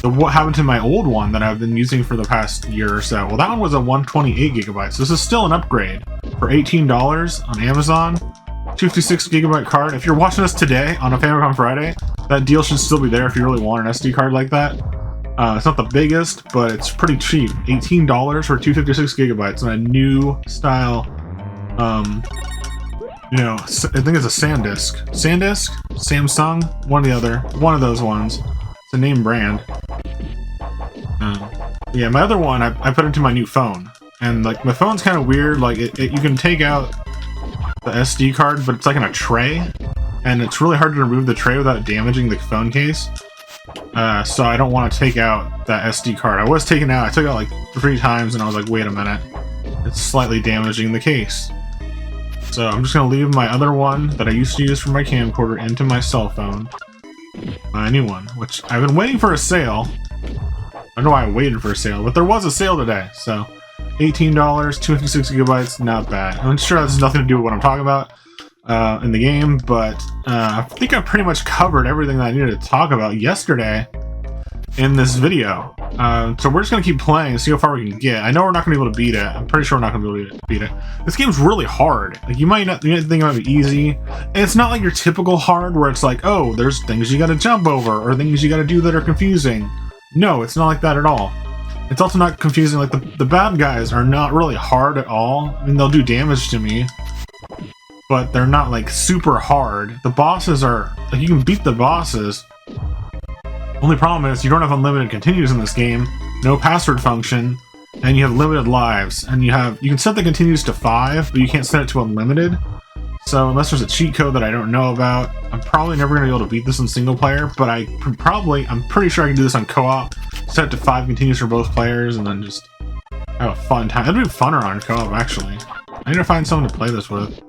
What happened to my old one that I've been using for the past year or so? Well, that one was a 128 gigabyte, so this is still an upgrade for $18 on Amazon. 256 gigabyte card. If you're watching this today on a Famicom Friday, that deal should still be there if you really want an SD card like that. It's not the biggest, but it's pretty cheap. $18 for 256 gigabytes on a new style, you know, I think it's a SanDisk. SanDisk? Samsung? One or the other. One of those ones. It's a name brand. Yeah, my other one, I put into my new phone. And, like, my phone's kind of weird. Like, you can take out the SD card, but it's like in a tray. And it's really hard to remove the tray without damaging the phone case. So I don't want to take out that SD card. I was taking out, I took it out like 3 times and I was like, wait a minute. It's slightly damaging the case. So I'm just going to leave my other one that I used to use for my camcorder into my cell phone. My new one, which I've been waiting for a sale. I don't know why I waited for a sale, but there was a sale today. So $18, 256 gigabytes, not bad. I'm sure that has nothing to do with what I'm talking about in the game, but I think I pretty much covered everything that I needed to talk about yesterday in this video. So we're just going to keep playing and see how far we can get. I know we're not going to be able to beat it. I'm pretty sure we're not going to be able to beat it. This game's really hard. Like, you might think it might be easy. And it's not like your typical hard where it's like, oh, there's things you got to jump over or things you got to do that are confusing. No, it's not like that at all. It's also not confusing. Like, the bad guys are not really hard at all. I mean, they'll do damage to me, but they're not, like, super hard. The bosses are, like, you can beat the bosses. Only problem is you don't have unlimited continues in this game, no password function, and you have limited lives. And you can set the continues to 5, but you can't set it to unlimited. So unless there's a cheat code that I don't know about, I'm probably never going to be able to beat this in single player, but I'm pretty sure I can do this on co-op, set it to 5 continues for both players, and then just have a fun time. It'd be funner on co-op, actually. I need to find someone to play this with.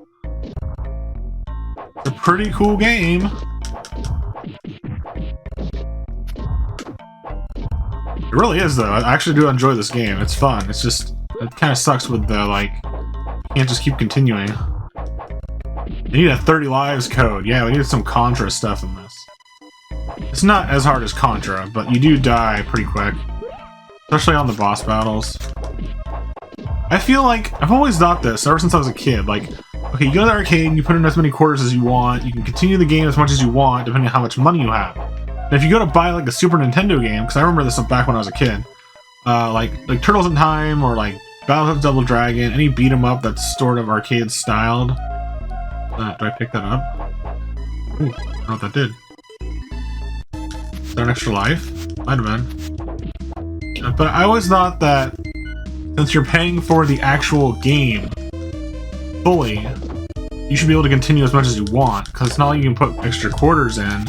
It's a pretty cool game. It really is, though. I actually do enjoy this game. It's fun. It's just, it kind of sucks with the, like, you can't just keep continuing. You need a 30 lives code. Yeah, we need some Contra stuff in this. It's not as hard as Contra, but you do die pretty quick. Especially on the boss battles. I feel like, I've always thought this ever since I was a kid. Like, okay, you go to the arcade, you put in as many quarters as you want, you can continue the game as much as you want, depending on how much money you have. And if you go to buy, like, a Super Nintendo game, because I remember this back when I was a kid, like Turtles in Time or like Battle of Double Dragon, any beat 'em up that's sort of arcade styled. Do I pick that up? Ooh, I don't know what that did. Is there an extra life? Might have been. But I always thought that since you're paying for the actual game fully, you should be able to continue as much as you want, because it's not like you can put extra quarters in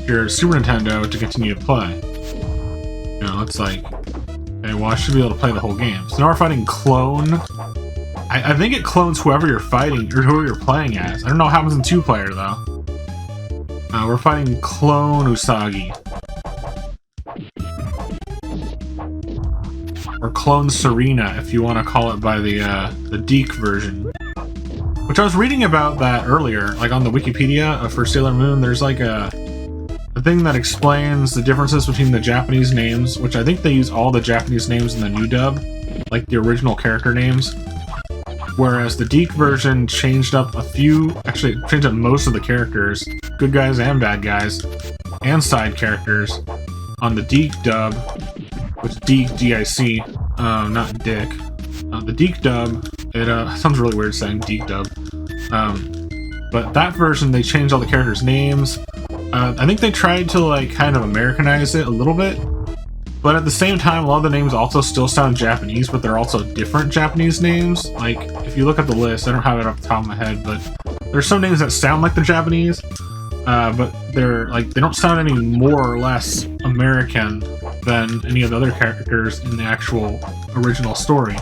your Super Nintendo to continue to play. You know, it's like, okay, well, I should be able to play the whole game. So now we're fighting Clone. I think it clones whoever you're fighting, or whoever you're playing as. I don't know what happens in 2-player, though. We're fighting Clone Usagi. Or Clone Serena, if you want to call it by the Deke version. Which I was reading about that earlier, like on the Wikipedia for Sailor Moon. There's like a thing that explains the differences between the Japanese names, which I think they use all the Japanese names in the new dub, like the original character names. Whereas the Deke version changed up a few, actually changed up most of the characters, good guys and bad guys, and side characters. On the Deke dub, which Deke, D-I-C, not Dick. The Deke dub, it sounds really weird saying Deke dub. But that version, they changed all the characters' names. I think they tried to like kind of Americanize it a little bit, but at the same time, a lot of the names also still sound Japanese, but they're also different Japanese names. Like, if you look at the list, I don't have it off the top of my head, but there's some names that sound like the Japanese, but they're like, they don't sound any more or less American than any of the other characters in the actual original story.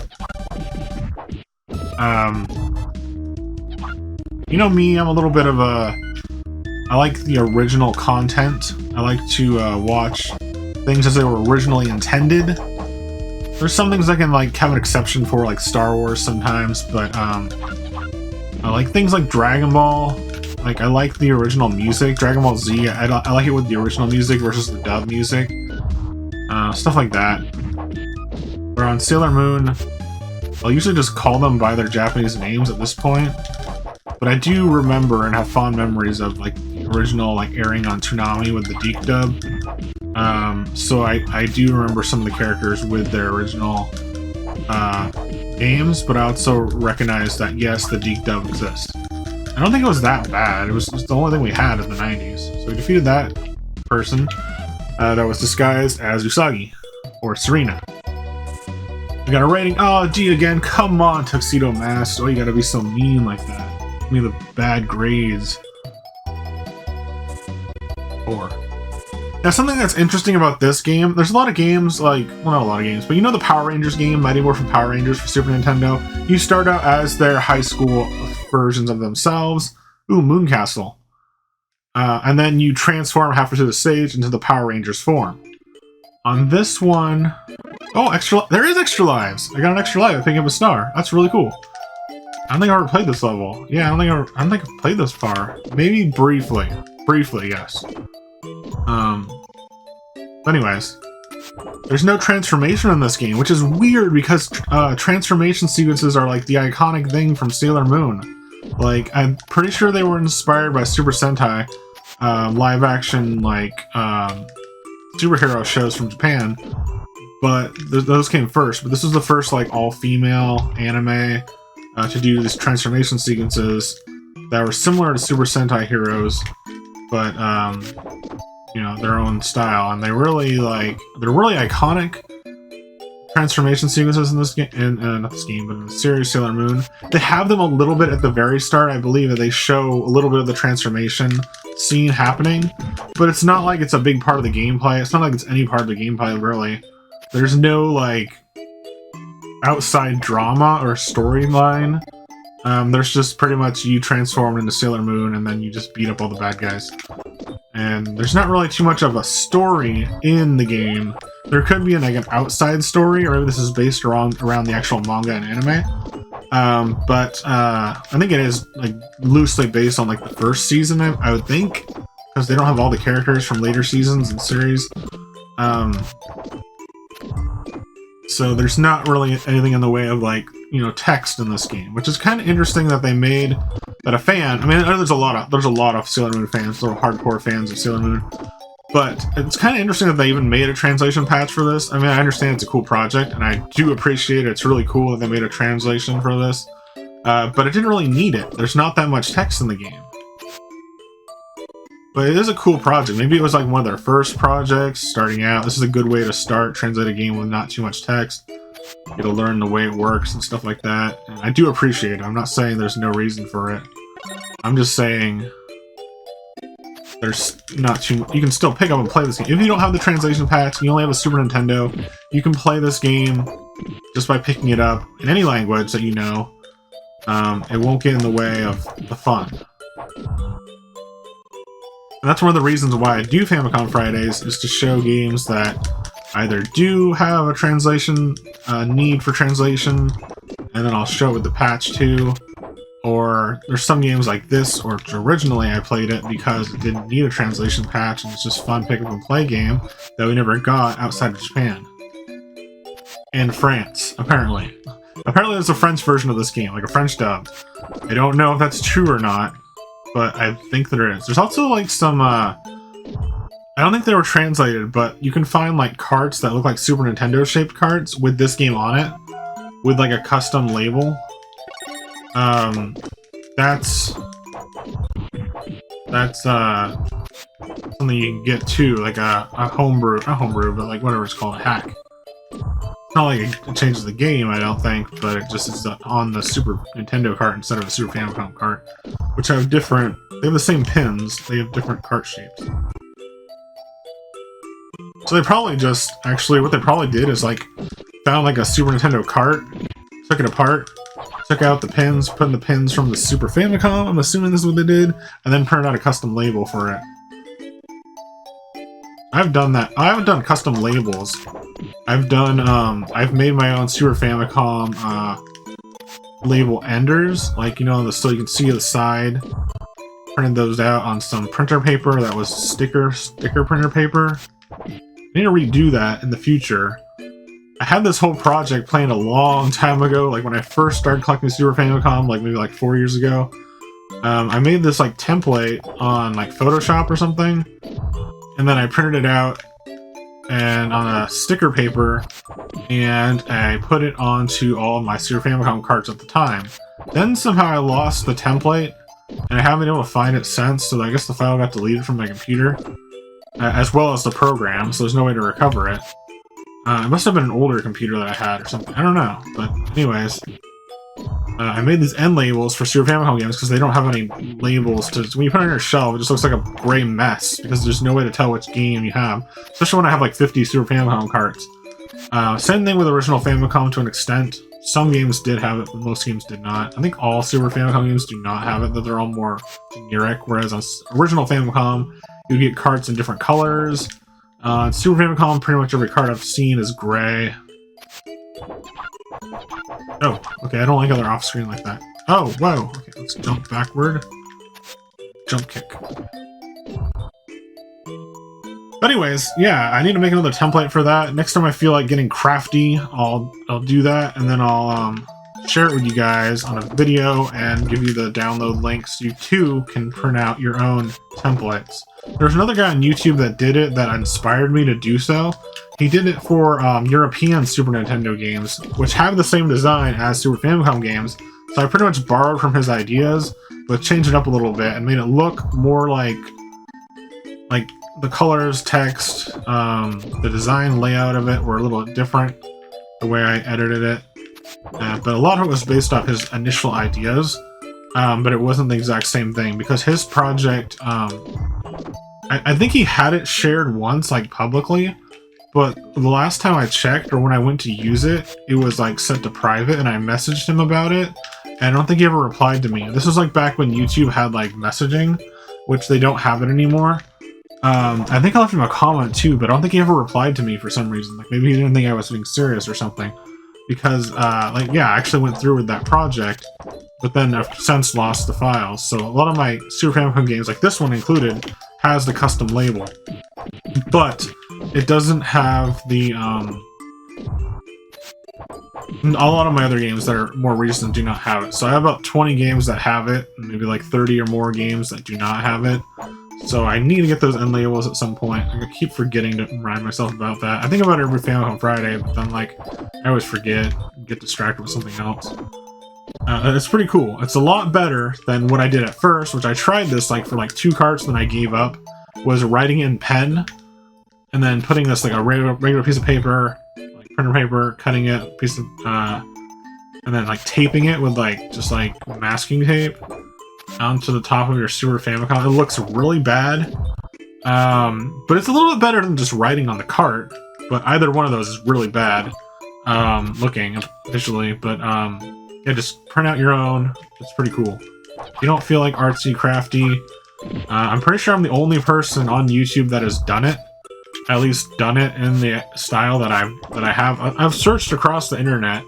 You know me, I'm a little bit of a... I like the original content. I like to watch things as they were originally intended. There's some things I can like have an exception for, like Star Wars sometimes, but I like things like Dragon Ball. Like, I like the original music. Dragon Ball Z, I like it with the original music versus the dub music. Stuff like that. Where on Sailor Moon, I'll usually just call them by their Japanese names at this point. But I do remember and have fond memories of like the original like airing on Toonami with the Deke dub. So I do remember some of the characters with their original names, but I also recognize that yes, the Deke dub exists. I don't think it was that bad. It was just the only thing we had in the 90s. So we defeated that person that was disguised as Usagi or Serena. We got a rating. Oh, D again. Come on, Tuxedo Mask. Oh, you gotta be so mean like that. Give me the bad grades. 4. Now, something that's interesting about this game, there's a lot of games, like, well, not a lot of games, but you know the Power Rangers game, Mighty Morphin Power Rangers for Super Nintendo? You start out as their high school versions of themselves. Ooh, Moon Castle. And then you transform halfway through the stage into the Power Rangers form. On this one... Oh, there is extra lives! I got an extra life, I picked up a star. That's really cool. I don't think I ever played this level. Yeah, I don't think I've played this far. Maybe briefly. Briefly, yes. But anyways, there's no transformation in this game, which is weird because transformation sequences are like the iconic thing from Sailor Moon. Like, I'm pretty sure they were inspired by Super Sentai, live action like superhero shows from Japan, but those came first. But this was the first like all-female anime to do these transformation sequences that were similar to Super Sentai heroes, but you know, their own style, and they're really iconic transformation sequences in this game, not this game, but in the series Sailor Moon. They have them a little bit at the very start, I believe, that they show a little bit of the transformation scene happening, but it's not like it's a big part of the gameplay. It's not like it's any part of the gameplay, really. There's no, like, outside drama or storyline. There's just pretty much you transformed into Sailor Moon, and then you just beat up all the bad guys. And there's not really too much of a story in the game. There could be like an outside story, or maybe this is based around the actual manga and anime. But I think it is like loosely based on like the first season, I would think, because they don't have all the characters from later seasons and series. So there's not really anything in the way of like, you know, text in this game, which is kind of interesting that they made that a fan. I mean, I know there's a lot of Sailor Moon fans, little hardcore fans of Sailor Moon. But it's kind of interesting that they even made a translation patch for this. I mean, I understand it's a cool project, and I do appreciate it. It's really cool that they made a translation for this. But it didn't really need it. There's not that much text in the game. But it is a cool project. Maybe it was like one of their first projects starting out. This is a good way to start, translate a game with not too much text. Get to learn the way it works and stuff like that. And I do appreciate it. I'm not saying there's no reason for it. I'm just saying there's not too much. You can still pick up and play this game. If you don't have the translation patch, you only have a Super Nintendo, you can play this game just by picking it up in any language that you know. It won't get in the way of the fun. And that's one of the reasons why I do Famicom Fridays, is to show games that either do have a translation, need for translation, and then I'll show it with the patch too, or there's some games like this, or originally I played it because it didn't need a translation patch, and it's just fun pick up and play game that we never got outside of Japan. And France, apparently. Apparently there's a French version of this game, like a French dub. I don't know if that's true or not, but I think there is. There's also like some, I don't think they were translated, but you can find like carts that look like Super Nintendo shaped carts with this game on it, with like a custom label. That's something you can get too, like a homebrew, not homebrew, but like whatever it's called, a hack. It's not like it changes the game, I don't think, but it just is on the Super Nintendo cart instead of the Super Famicom cart, which have different, they have the same pins, they have different cart shapes. So they probably just, actually what they probably did is like, found like a Super Nintendo cart, took it apart, took out the pins, put in the pins from the Super Famicom, I'm assuming this is what they did, and then printed out a custom label for it. I've done that. I haven't done custom labels. I've done, I've made my own Super Famicom, label enders, like, you know, so you can see the side. Printed those out on some printer paper that was sticker printer paper. I need to redo that in the future. I had this whole project planned a long time ago, like when I first started collecting Super Famicom, like maybe like 4 years ago. I made this like template on like Photoshop or something, and then I printed it out and on a sticker paper, and I put it onto all of my Super Famicom carts at the time. Then somehow I lost the template, and I haven't been able to find it since, so I guess the file got deleted from my computer, as well as the program, so there's no way to recover it. It must have been an older computer that I had or something, I don't know, but anyways. I made these end labels for Super Famicom games because they don't have any labels to... When you put it on your shelf, it just looks like a gray mess because there's no way to tell which game you have. Especially when I have like 50 Super Famicom carts. Same thing with original Famicom to an extent. Some games did have it, but most games did not. I think all Super Famicom games do not have it, that they're all more generic, whereas on original Famicom, you get carts in different colors. Super Famicom, pretty much every cart I've seen is gray. Oh, okay, I don't like how they're off-screen like that. Oh, whoa! Okay, let's jump backward. Jump kick. But anyways, yeah, I need to make another template for that. Next time I feel like getting crafty, I'll do that, and then I'll share it with you guys on a video and give you the download links so you too can print out your own templates. There's another guy on YouTube that did it that inspired me to do so. He did it for European Super Nintendo games, which have the same design as Super Famicom games, so I pretty much borrowed from his ideas, but changed it up a little bit and made it look more like the colors, text, the design layout of it were a little different, the way I edited it. But a lot of it was based off his initial ideas, but it wasn't the exact same thing, because his project, I think he had it shared once, like publicly, but the last time I checked, or when I went to use it, it was like set to private, and I messaged him about it, and I don't think he ever replied to me. This was like back when YouTube had like messaging, which they don't have it anymore. I think I left him a comment too, but I don't think he ever replied to me for some reason. Like maybe he didn't think I was being serious or something. Because, like, yeah, I actually went through with that project, but then I've since lost the files. So a lot of my Super Famicom games, like this one included, has the custom label. But it doesn't have the, a lot of my other games that are more recent do not have it. So I have about 20 games that have it, and maybe like 30 or more games that do not have it. So I need to get those end labels at some point. I keep forgetting to remind myself about that. I think about it every Famicom Friday, but then like I always forget and get distracted with something else. It's pretty cool. It's a lot better than what I did at first, which I tried this like for like 2 carts, then I gave up. Was writing in pen and then putting this like a regular piece of paper, like printer paper, cutting it piece of and then like taping it with like just like masking tape onto the top of your Super Famicom. It looks really bad, but it's a little bit better than just writing on the cart. But either one of those is really bad looking visually. But yeah, just print out your own. It's pretty cool. If you don't feel like artsy crafty, I'm pretty sure I'm the only person on YouTube that has done it. At least done it in the style that I have. I've searched across the internet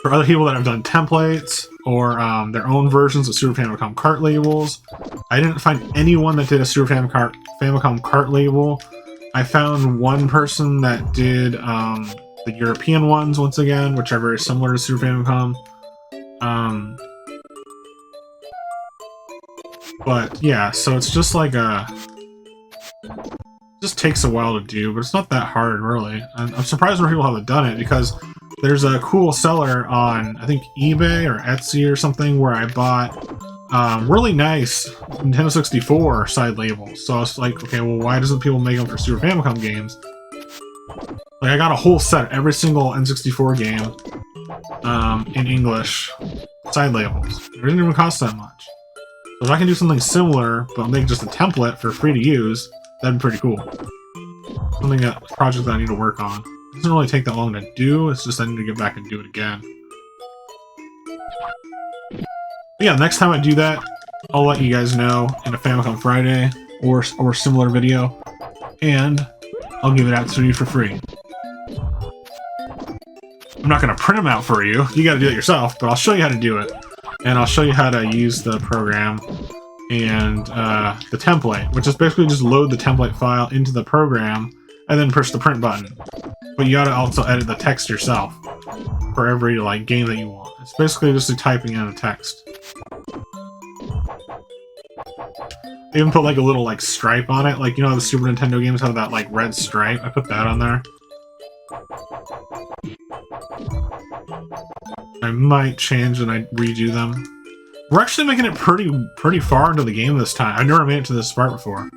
for other people that have done templates or their own versions of Super Famicom cart labels. I didn't find anyone that did a Super Famicom cart label. I found one person that did the European ones, once again, which are very similar to Super Famicom. But yeah, so it's just like it just takes a while to do, but it's not that hard, really. And I'm surprised more people haven't done it, because there's a cool seller on, I think, eBay or Etsy or something, where I bought really nice Nintendo 64 side labels. So I was like, okay, well, why doesn't people make them for Super Famicom games? Like, I got a whole set of every single N64 game in English side labels. It didn't even cost that much. So if I can do something similar, but make just a template for free to use, that'd be pretty cool. Something a project that I need to work on. It doesn't really take that long to do, it's just I need to get back and do it again. But yeah, next time I do that, I'll let you guys know in a Famicom Friday or similar video, and I'll give it out to you for free. I'm not going to print them out for you, you gotta do it yourself, but I'll show you how to do it. And I'll show you how to use the program and the template, which is basically just load the template file into the program and then push the print button. But you gotta also edit the text yourself for every like game that you want. It's basically just typing in a text. I even put like a little like stripe on it, like you know how the Super Nintendo games have that like red stripe? I put that on there. I might change and I redo them. We're actually making it pretty far into the game this time. I've never made it to this part before.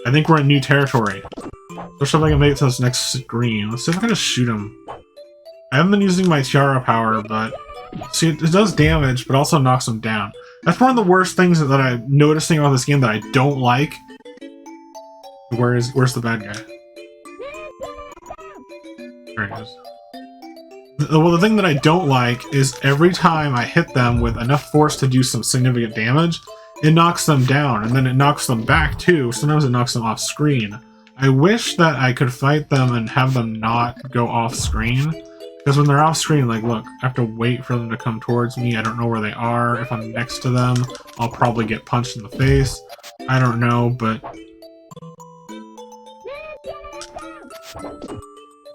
I think we're in new territory. Let's see if I can make it to this next screen. Let's see if I can just shoot him. I haven't been using my tiara power, but see, it does damage, but also knocks him down. That's one of the worst things that I'm noticing about this game that I don't like. Where's the bad guy? There he is. Well, the thing that I don't like is every time I hit them with enough force to do some significant damage, it knocks them down, and then it knocks them back too. Sometimes it knocks them off screen. I wish that I could fight them and have them not go off screen, because when they're off screen, like, look, I have to wait for them to come towards me. I don't know where they are. If I'm next to them, I'll probably get punched in the face. I don't know, but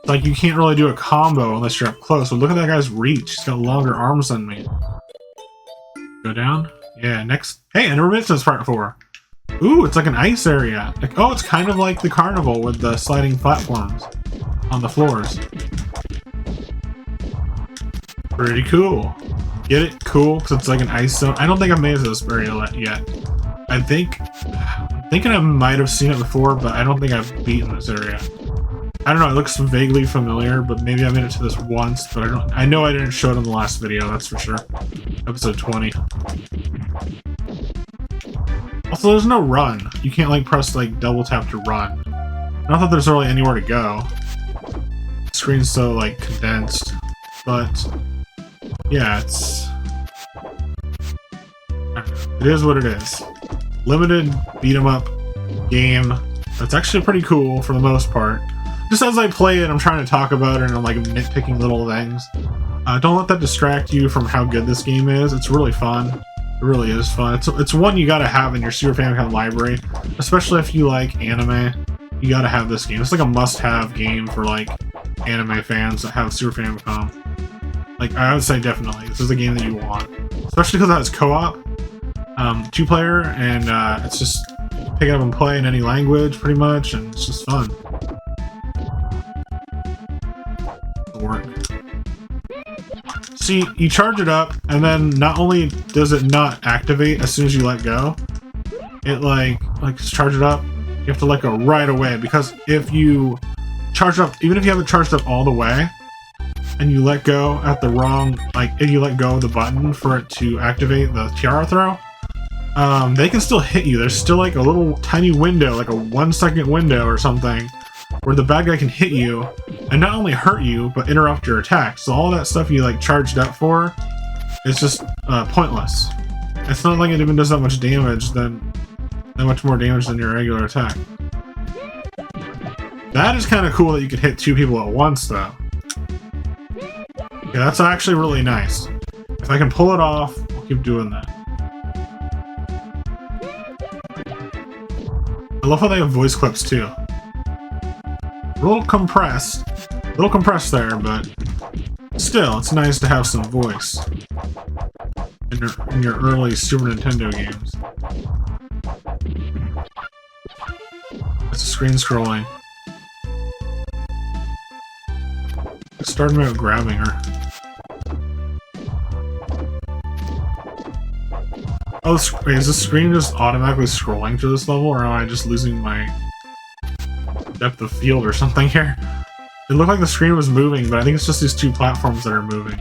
like, you can't really do a combo unless you're up close. But look at that guy's reach. He's got longer arms than me. Go down? Yeah, next. Hey, I never been to this part before. Ooh, it's like an ice area. Like, oh, it's kind of like the carnival with the sliding platforms on the floors. Pretty cool. Get it? Cool, because it's like an ice zone. I don't think I've made it to this area yet. I'm thinking I might have seen it before, but I don't think I've beaten this area. I don't know, it looks vaguely familiar, but maybe I made it to this once, but I know I didn't show it in the last video, that's for sure. Episode 20. Also, there's no run. You can't, like, press, like, double tap to run. Not that there's really anywhere to go. The screen's so, like, condensed. But, yeah, it is what it is. Limited beat-em-up game. That's actually pretty cool, for the most part. Just as I play it, I'm trying to talk about it and I'm like nitpicking little things. Don't let that distract you from how good this game is. It's really fun. It really is fun. It's one you gotta have in your Super Famicom library, especially if you like anime. You gotta have this game. It's like a must-have game for like anime fans that have Super Famicom. Like, I would say definitely, this is a game that you want, especially because it has co-op, 2-player, and it's just pick it up and play in any language, pretty much, and it's just fun. It'll work. See, you charge it up, and then not only does it not activate as soon as you let go, it like charge it up, you have to let go right away, because if you charge it up, even if you haven't charged up all the way, and you let go at the wrong, if you let go of the button for it to activate the tiara throw, they can still hit you. There's still like a little tiny window, like a 1 second window or something, where the bad guy can hit you, and not only hurt you, but interrupt your attack. So all that stuff you like charged up for is just pointless. It's not like it even does that much damage, that much more damage than your regular attack. That is kind of cool that you can hit 2 people at once, though. Yeah, that's actually really nice. If I can pull it off, I'll keep doing that. I love how they have voice clips, too. A little compressed there, but still, it's nice to have some voice in your early Super Nintendo games. It's a screen scrolling. It started me out grabbing her. Oh, wait, is the screen just automatically scrolling to this level, or am I just losing my depth of field or something here? It looked like the screen was moving, but I think it's just these 2 platforms that are moving,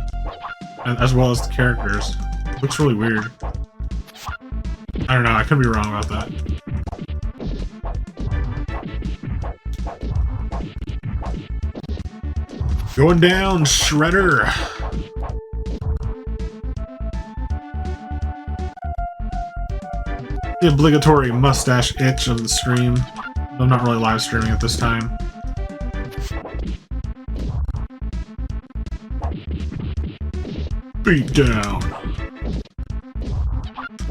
as well as the characters. It looks really weird. I don't know, I could be wrong about that. Going down, Shredder! The obligatory mustache itch of the stream. I'm not really live streaming at this time. Beat down.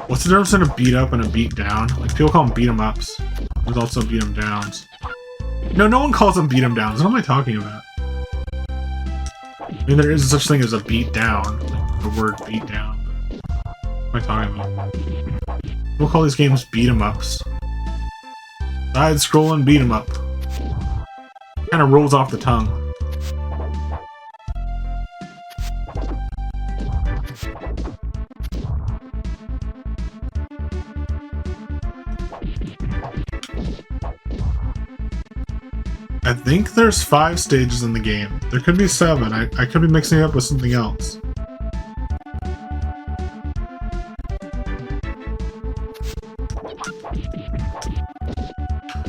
What's the difference in a beat up and a beat down? Like, people call them beat 'em ups. There's also beat 'em downs. No one calls them beat 'em downs. What am I talking about? I mean, there is such thing as a beat down. Like the word beat down. What am I talking about? We'll call these games beat 'em ups. Side-scrolling beat 'em up. Kind of rolls off the tongue. I think there's 5 stages in the game. There could be 7. I could be mixing it up with something else.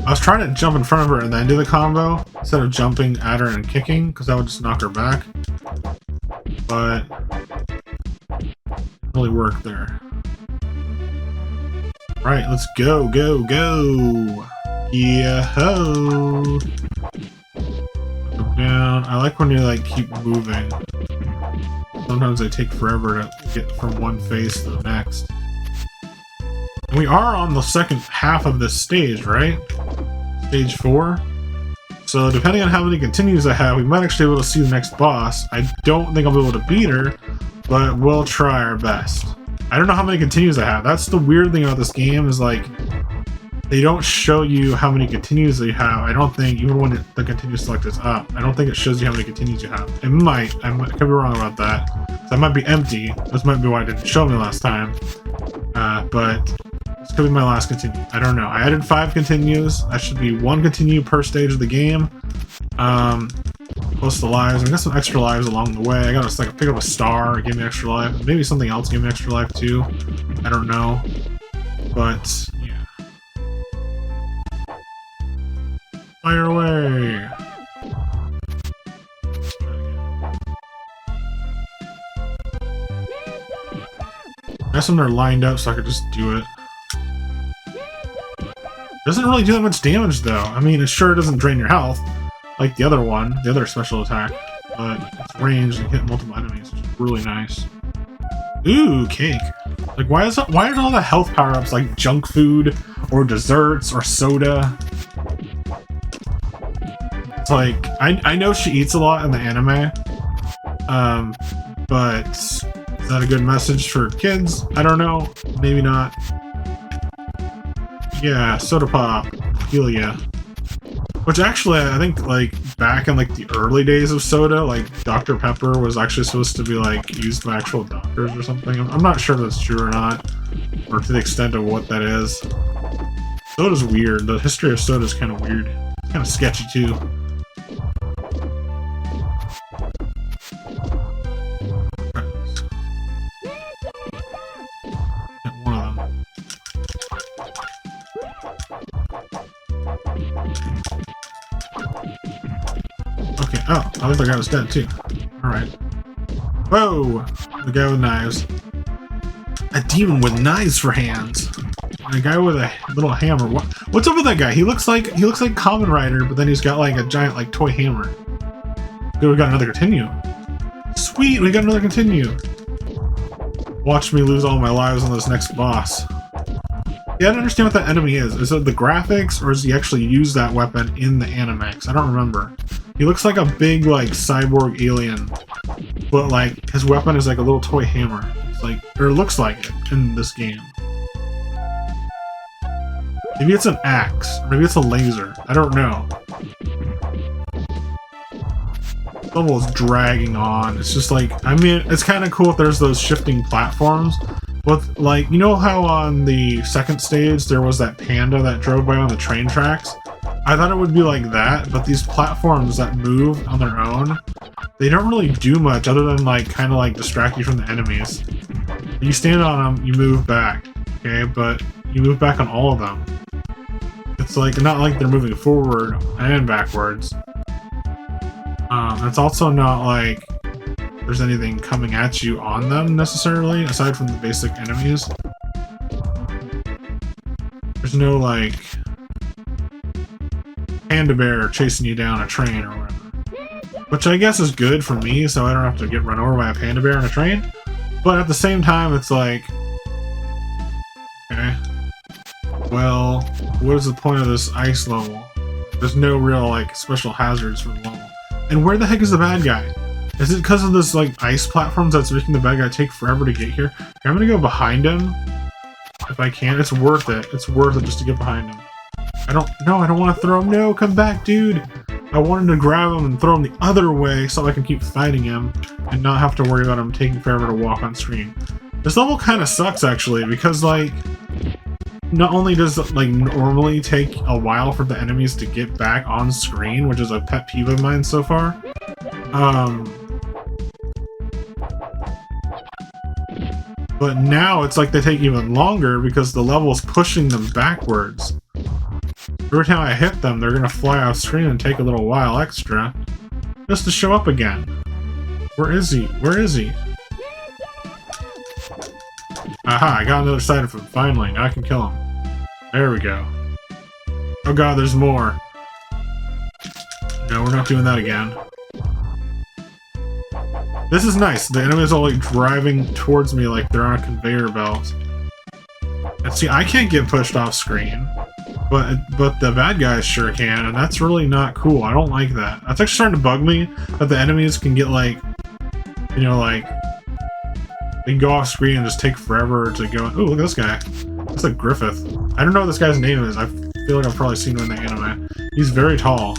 I was trying to jump in front of her and then do the combo instead of jumping at her and kicking, because that would just knock her back. But it didn't really work there. Right, let's go, go, go! Yeah-ho! Go down. I like when you like keep moving. Sometimes they take forever to get from one phase to the next. And we are on the second half of this stage, right? Stage 4. So depending on how many continues I have, we might actually be able to see the next boss. I don't think I'll be able to beat her, but we'll try our best. I don't know how many continues I have. That's the weird thing about this game, is like, they don't show you how many continues you have. I don't think, even when the continue select is up, I don't think it shows you how many continues you have. It might. I could be wrong about that. That might be empty. This might be why it didn't show me last time. But this could be my last continue. I don't know. I added 5 continues. That should be 1 continue per stage of the game. Plus the lives. I got some extra lives along the way. I got to pick up a star, give me extra life. Maybe something else gave me extra life too. I don't know. But yeah. Fire away! I guess when they're lined up so I could just do it. Doesn't really do that much damage though. I mean, it sure doesn't drain your health, like the other one, the other special attack, but it's ranged and hit multiple enemies, which is really nice. Ooh, cake. Like, why are all the health power-ups like junk food, or desserts, or soda? It's like, I know she eats a lot in the anime, but is that a good message for kids? I don't know. Maybe not. Yeah, soda pop. Feel ya. Which actually, I think, like, back in, like, the early days of soda, like, Dr. Pepper was actually supposed to be, like, used by actual doctors or something. I'm not sure if that's true or not, or to the extent of what that is. Soda's weird. The history of soda is kind of weird. It's kind of sketchy, too. Get one of them. Okay, oh, I thought the guy was dead too. Alright. Whoa! The guy with knives. A demon with knives for hands. And a guy with a little hammer. What's up with that guy? He looks like Kamen Rider, but then he's got like a giant like toy hammer. Good, we got another continue. Sweet, we got another continue. Watch me lose all my lives on this next boss. Yeah, I don't understand what that enemy is. Is it the graphics, or does he actually use that weapon in the animex? I don't remember. He looks like a big, like, cyborg alien, but, like, his weapon is like a little toy hammer. It's like, or it looks like it in this game. Maybe it's an axe, or maybe it's a laser. I don't know. The level is dragging on. It's just like, I mean, it's kind of cool if there's those shifting platforms. But, like, you know how on the second stage there was that panda that drove by on the train tracks? I thought it would be like that, but these platforms that move on their own, they don't really do much other than, like, kind of, like, distract you from the enemies. You stand on them, you move back, okay? But you move back on all of them. It's, like, not like they're moving forward and backwards. It's also not like there's anything coming at you on them necessarily, aside from the basic enemies. There's no, like, panda bear chasing you down a train or whatever. Which I guess is good for me, so I don't have to get run over by a panda bear on a train. But at the same time, it's like, okay, well, what is the point of this ice level? There's no real, like, special hazards for the level. And where the heck is the bad guy? Is it because of this, like, ice platforms that's making the bad guy take forever to get here? Okay, I'm gonna go behind him. If I can. It's worth it. It's worth it just to get behind him. I don't want to throw him. No, come back, dude. I wanted to grab him and throw him the other way so I can keep fighting him and not have to worry about him taking forever to walk on screen. This level kind of sucks, actually, because, like, not only does it, like, normally take a while for the enemies to get back on screen, which is a pet peeve of mine so far, but now it's like they take even longer because the level's pushing them backwards. Every time I hit them, they're gonna fly off screen and take a little while extra just to show up again. Where is he? Where is he? Aha, I got another side of him, finally. Now I can kill him. There we go. Oh god, there's more. No, we're not doing that again. This is nice. The enemies are like driving towards me like they're on a conveyor belt. And see, I can't get pushed off screen, but the bad guys sure can, and that's really not cool. I don't like that. That's actually starting to bug me that the enemies can get, like, you know, like, they can go off screen and just take forever to go. Ooh, look at this guy. That's like Griffith. I don't know what this guy's name is. I feel like I've probably seen him in the anime. He's very tall.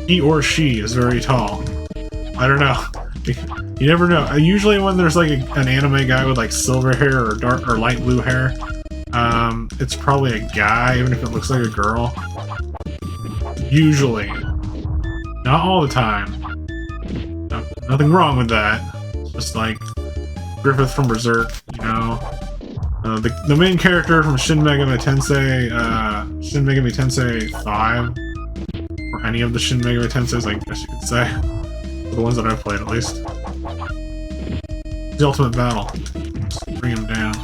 He or she is very tall. I don't know. You never know. Usually when there's like an anime guy with like silver hair or dark or light blue hair, it's probably a guy, even if it looks like a girl. Usually. Not all the time. No, nothing wrong with that. It's just like Griffith from Berserk, you know. The main character from Shin Megami Tensei 5, or any of the Shin Megami Tenseis, I guess you could say. The ones that I've played, at least. The ultimate battle. Just bring him down.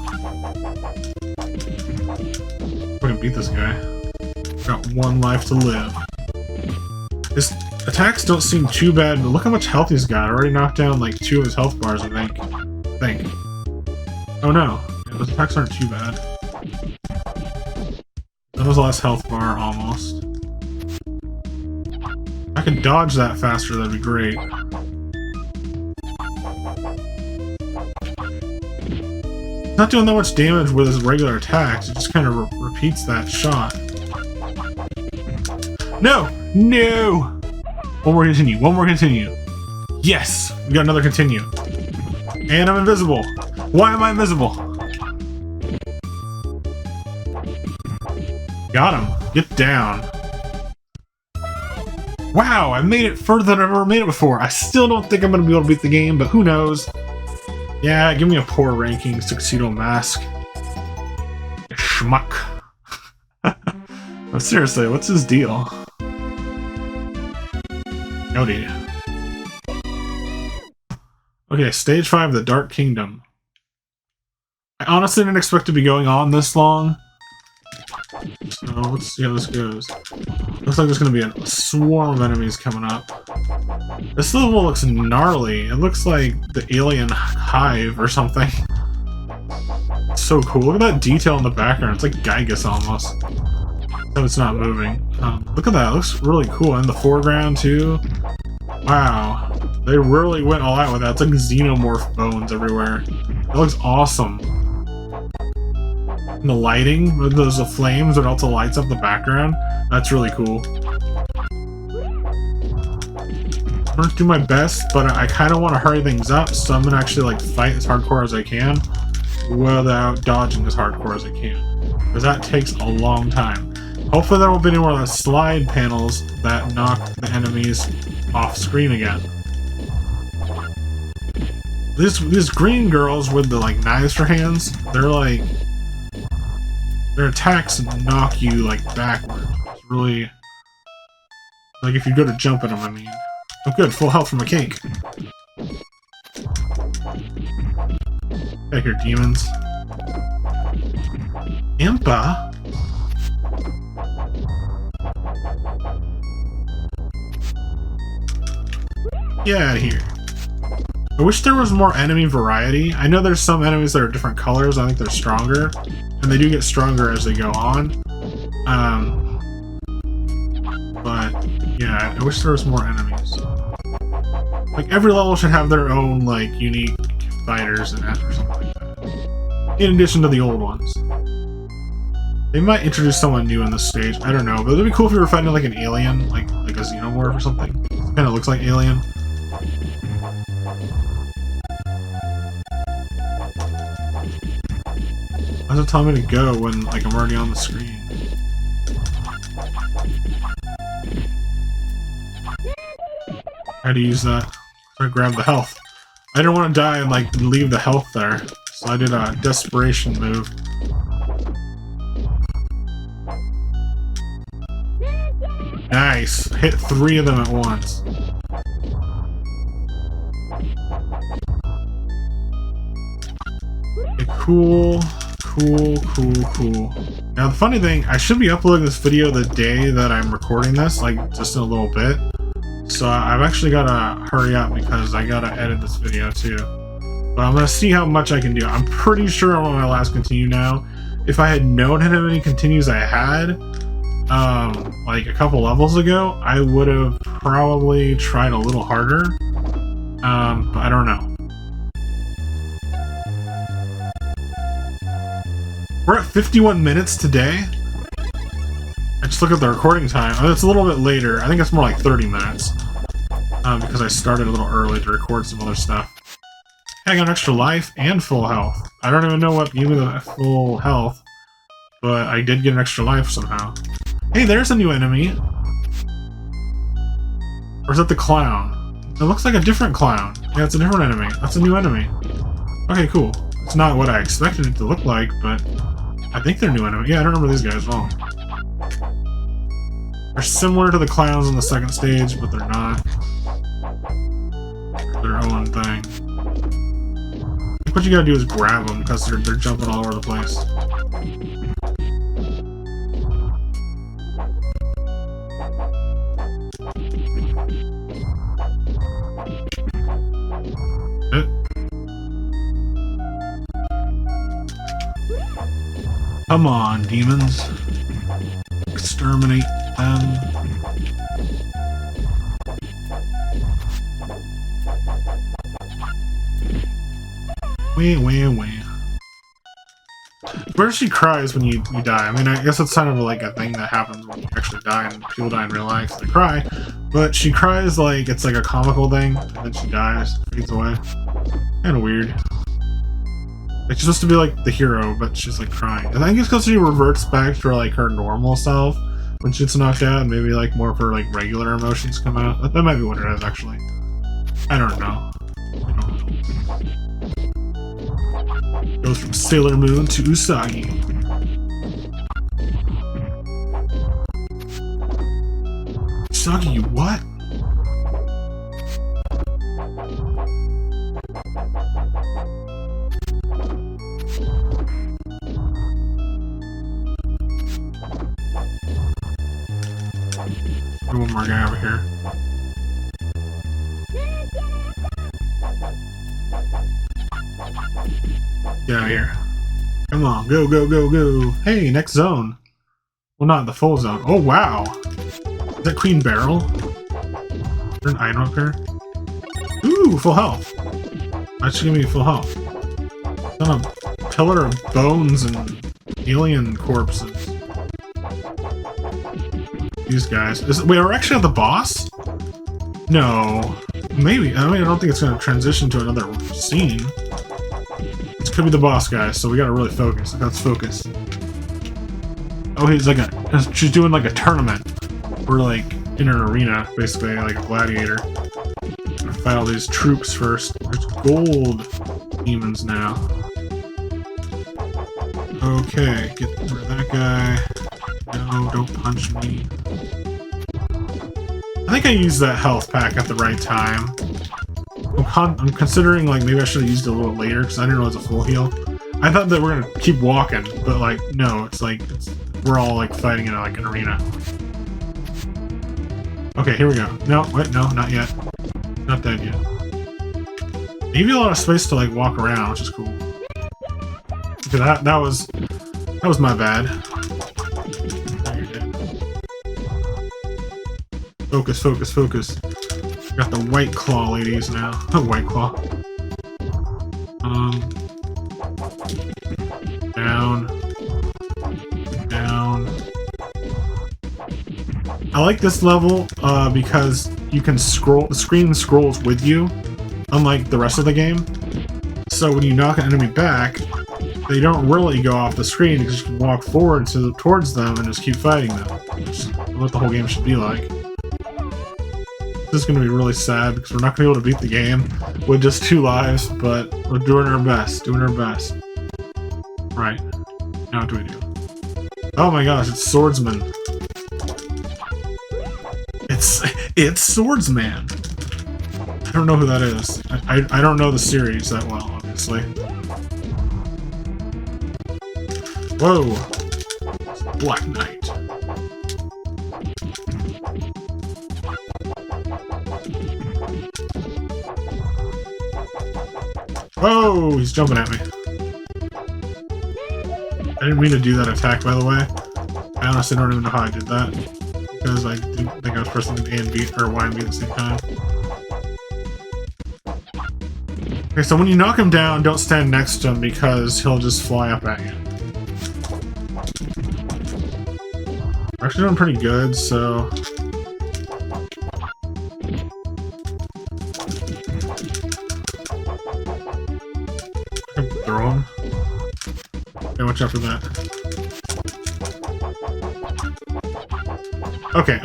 We're gonna beat this guy. Got one life to live. His attacks don't seem too bad, but look how much health he's got. I already knocked down like 2 of his health bars, I think. Oh no. Yeah, those attacks aren't too bad. That was the last health bar, almost. If I could dodge that faster, that'd be great. It's not doing that much damage with his regular attacks. It just kind of repeats that shot. No! No! One more continue. One more continue. Yes! We got another continue. And I'm invisible. Why am I invisible? Got him. Get down. Wow, I made it further than I've ever made it before. I still don't think I'm going to be able to beat the game, but who knows? Yeah, give me a poor ranking, Tuxedo Mask. Schmuck. But seriously, what's his deal? Howdy. Okay, stage 5, the Dark Kingdom. I honestly didn't expect to be going on this long. So let's see how this goes. Looks like there's going to be a swarm of enemies coming up. This level looks gnarly. It looks like the alien hive or something. It's so cool. Look at that detail in the background. It's like Gygus almost. So it's not moving. Look at that. It looks really cool. In the foreground too. Wow. They really went all out with that. It's like xenomorph bones everywhere. It looks awesome. And the lighting, with those flames that also lights up the background, that's really cool. I'm gonna do my best, but I kind of want to hurry things up, so I'm gonna actually like fight as hardcore as I can without dodging as hardcore as I can, because that takes a long time. Hopefully there won't be any more of those slide panels that knock the enemies off screen again. These green girls with the like knives for hands, they're like, their attacks knock you like backward. It's really like if you go to jump at them, I mean. Oh good, full health from a cake. Back here, demons. Impa? Get out of here. I wish there was more enemy variety. I know there's some enemies that are different colors. I think they're stronger. And they do get stronger as they go on. But, yeah, I wish there was more enemies. Like, every level should have their own, like, unique fighters and or something like that. In addition to the old ones. They might introduce someone new in this stage. I don't know. But it'd be cool if you were fighting, like, an alien. Like a xenomorph or something. It kind of looks like Alien. Why does it tell me to go when, like, I'm already on the screen? How to use that? So I grab the health. I didn't want to die and, like, leave the health there. So I did a desperation move. Nice! Hit 3 of them at once. Okay, cool. Cool. Now the funny thing, I should be uploading this video the day that I'm recording this, like just in a little bit. So I've actually gotta hurry up because I gotta edit this video too. But I'm gonna see how much I can do. I'm pretty sure I'm on my last continue now. If I had known how many continues I had, like a couple levels ago, I would have probably tried a little harder. But I don't know. We're at 51 minutes today. I just look at the recording time. I mean, it's a little bit later. I think it's more like 30 minutes. Because I started a little early to record some other stuff. Hey, I got an extra life and full health. I don't even know what gave me the full health. But I did get an extra life somehow. Hey, there's a new enemy. Or is that the clown? It looks like a different clown. Yeah, it's a different enemy. That's a new enemy. Okay, cool. It's not what I expected it to look like, but I think they're new enemy. Yeah, I don't remember these guys well. They're similar to the clowns in the second stage, but they're not. They're their own thing. I think what you gotta do is grab them, because they're jumping all over the place. Come on, demons. Exterminate them. Wah. Where she cries when you die. I mean, I guess it's kind of like a thing that happens when you actually die and people die in real life, so they cry. But she cries like it's like a comical thing, and then she dies, fades away. Kind of weird. Like, she's supposed to be like the hero, but she's like crying. I think it's because she reverts back to like her normal self when she gets knocked out, and maybe like more of her like regular emotions come out. That might be what it is, actually. I don't know. Goes from Sailor Moon to Usagi. Usagi, you what? One more guy over here. Get out of here. Come on, go, go, go, go. Hey, next zone. Well, not the full zone. Oh, wow. Is that Queen Beryl? Is there an item up here? Ooh, full health. That should give me full health. It's on a pillar of bones and alien corpses. These guys. Wait, we're actually at the boss? No. Maybe. I mean, I don't think it's going to transition to another scene. This could be the boss, guys, so we gotta really focus. Let's focus. Oh, he's like she's doing like a tournament. We're like in an arena, basically, like a gladiator. Gonna fight all these troops first. There's gold demons now. Okay, get rid of that guy. No, don't punch me. I think I used that health pack at the right time. I'm considering, like, maybe I should have used it a little later, because I didn't know it was a full heal. I thought that we're gonna keep walking, but, like, no, it's like, we're all, like, fighting in, like, an arena. Okay, here we go. No, wait, no, not yet. Not dead yet. They give you a lot of space to, like, walk around, which is cool. Because that was my bad. Now you're dead. Focus, focus, focus. Got the White Claw ladies now. White Claw. Down. Down. I like this level because you can scroll. The screen scrolls with you, unlike the rest of the game. So when you knock an enemy back, they don't really go off the screen because you can walk forward towards them and just keep fighting them. Which is what the whole game should be like. This is going to be really sad because we're not going to be able to beat the game with just 2 lives, but we're doing our best, Right. Now what do we do? Oh my gosh, it's Swordsman. It's Swordsman. I don't know who that is. I don't know the series that well, obviously. Whoa. It's Black Knight. Whoa! He's jumping at me. I didn't mean to do that attack, by the way. I honestly don't even know how I did that. Because I didn't think I was pressing A and B, or Y and B at the same time. Okay, so when you knock him down, don't stand next to him because he'll just fly up at you. We're actually doing pretty good, so... Throw him. Okay, watch out for that. Okay.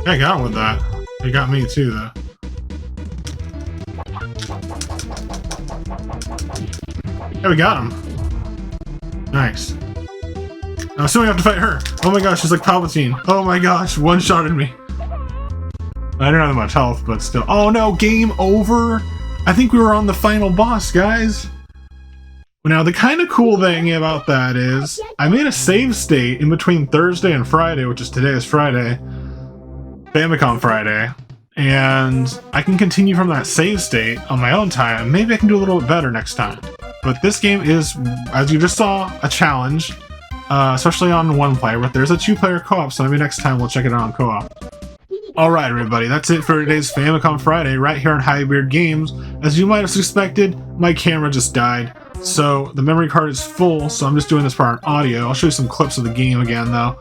I got him with that. He got me too, though. Yeah, we got him. Nice. Now, so we have to fight her. Oh my gosh, she's like Palpatine. Oh my gosh, one-shotted me. I didn't have that much health, but still. Oh no, game over? I think we were on the final boss, guys. Now, the kind of cool thing about that is, I made a save state in between Thursday and Friday, which is today is Friday. Famicom Friday. And I can continue from that save state on my own time. Maybe I can do a little bit better next time. But this game is, as you just saw, a challenge. Especially on 1 player, but there's a 2-player co-op, so maybe next time we'll check it out on co-op. Alright everybody, that's it for today's Famicom Friday right here on Happybeard Games. As you might have suspected, my camera just died. So the memory card is full, so I'm just doing this part on audio. I'll show you some clips of the game again though.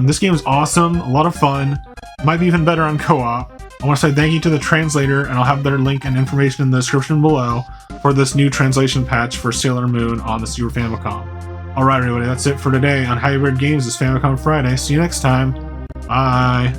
This game is awesome, a lot of fun. Might be even better on co-op. I want to say thank you to the translator, and I'll have their link and information in the description below for this new translation patch for Sailor Moon on the Super Famicom. Alright everybody, that's it for today on Happybeard Games this Famicom Friday. See you next time. Bye!